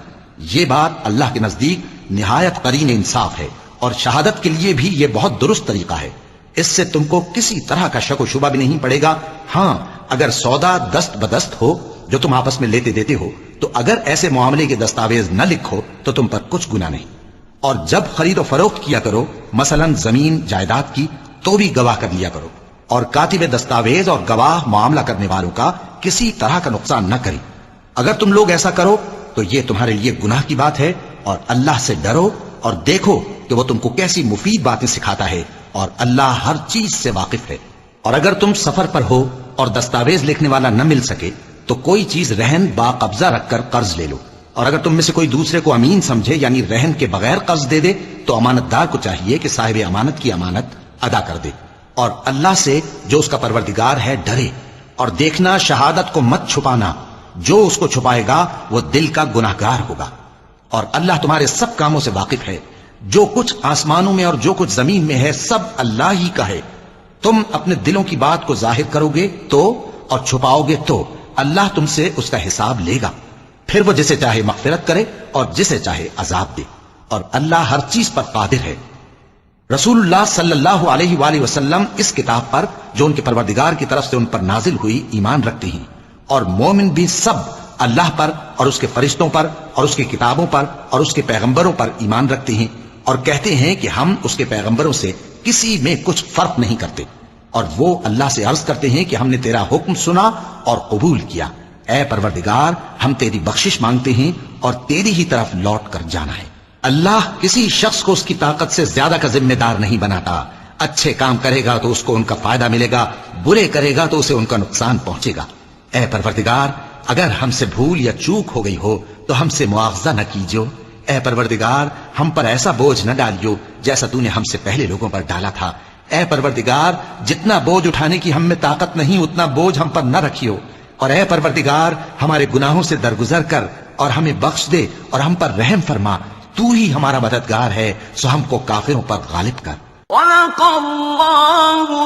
یہ بات اللہ کے نزدیک نہایت قرین انصاف ہے، اور شہادت کے لیے بھی یہ بہت درست طریقہ ہے۔ اس سے تم کو کسی طرح کا شک و شبہ بھی نہیں پڑے گا۔ ہاں، اگر سودا دست بدست ہو جو تم آپس میں لیتے دیتے ہو تو اگر ایسے معاملے کے دستاویز نہ لکھو تو تم پر کچھ گناہ نہیں۔ اور جب خرید و فروخت کیا کرو، مثلا زمین جائیداد کی، تو بھی گواہ کر لیا کرو، اور کاتب دستاویز اور گواہ معاملہ کرنے والوں کا کسی طرح کا نقصان نہ کریں۔ اگر تم لوگ ایسا کرو تو یہ تمہارے لیے گناہ کی بات ہے، اور اللہ سے ڈرو اور دیکھو کہ وہ تم کو کیسی مفید باتیں سکھاتا ہے، اور اللہ ہر چیز سے واقف ہے۔ اور اگر تم سفر پر ہو اور دستاویز لکھنے والا نہ مل سکے تو کوئی چیز رہن با قبضہ رکھ کر قرض لے لو، اور اگر تم میں سے کوئی دوسرے کو امین سمجھے یعنی رہن کے بغیر قرض دے دے تو امانت دار کو چاہیے کہ صاحب امانت کی امانت ادا کر دے، اور اللہ سے جو اس کا پروردگار ہے ڈرے۔ اور دیکھنا، شہادت کو مت چھپانا، جو اس کو چھپائے گا وہ دل کا گناہگار ہوگا۔ اور اللہ تمہارے سب کاموں سے واقف ہے، جو کچھ آسمانوں میں اور جو کچھ زمین میں ہے سب اللہ ہی کا ہے۔ تم اپنے دلوں کی بات کو ظاہر کرو گے تو اور چھپاؤ گے تو اللہ تم سے اس کا حساب لے گا، پھر وہ جسے چاہے مغفرت کرے اور جسے چاہے عذاب دے، اور اللہ ہر چیز پر قادر ہے۔ رسول اللہ صلی اللہ علیہ وآلہ وسلم اس کتاب پر جو ان کے پروردگار کی طرف سے ان پر نازل ہوئی ایمان رکھتے ہیں، اور مومن بھی سب اللہ پر اور اس کے فرشتوں پر اور اس کی کتابوں پر اور اس کے پیغمبروں پر ایمان رکھتے ہیں، اور کہتے ہیں کہ ہم اس کے پیغمبروں سے کسی میں کچھ فرق نہیں کرتے، اور وہ اللہ سے عرض کرتے ہیں کہ ہم نے تیرا حکم سنا اور قبول کیا۔ اے پروردگار، ہم تیری بخشش مانگتے ہیں اور تیری ہی طرف لوٹ کر جانا ہے۔ اللہ کسی شخص کو اس کی طاقت سے زیادہ کا ذمہ دار نہیں بناتا۔ اچھے کام کرے گا تو اس کو ان کا فائدہ ملے گا، برے کرے گا تو اسے ان کا نقصان پہنچے گا۔ اے پروردگار، اگر ہم سے بھول یا چوک ہو گئی ہو تو ہم سے مواخذہ نہ کیجو۔ اے پروردگار، ہم پر ایسا بوجھ نہ ڈالیو جیسا تو نے ہم سے پہلے لوگوں پر ڈالا تھا۔ اے پروردگار، جتنا بوجھ اٹھانے کی ہم میں طاقت نہیں اتنا بوجھ ہم پر نہ رکھیو، اور اے پروردگار، ہمارے گناہوں سے درگزر کر اور ہمیں بخش دے اور ہم پر رحم فرما، تو ہی ہمارا مددگار ہے، سو ہم کو کافروں پر غالب کر۔ صدق اللہ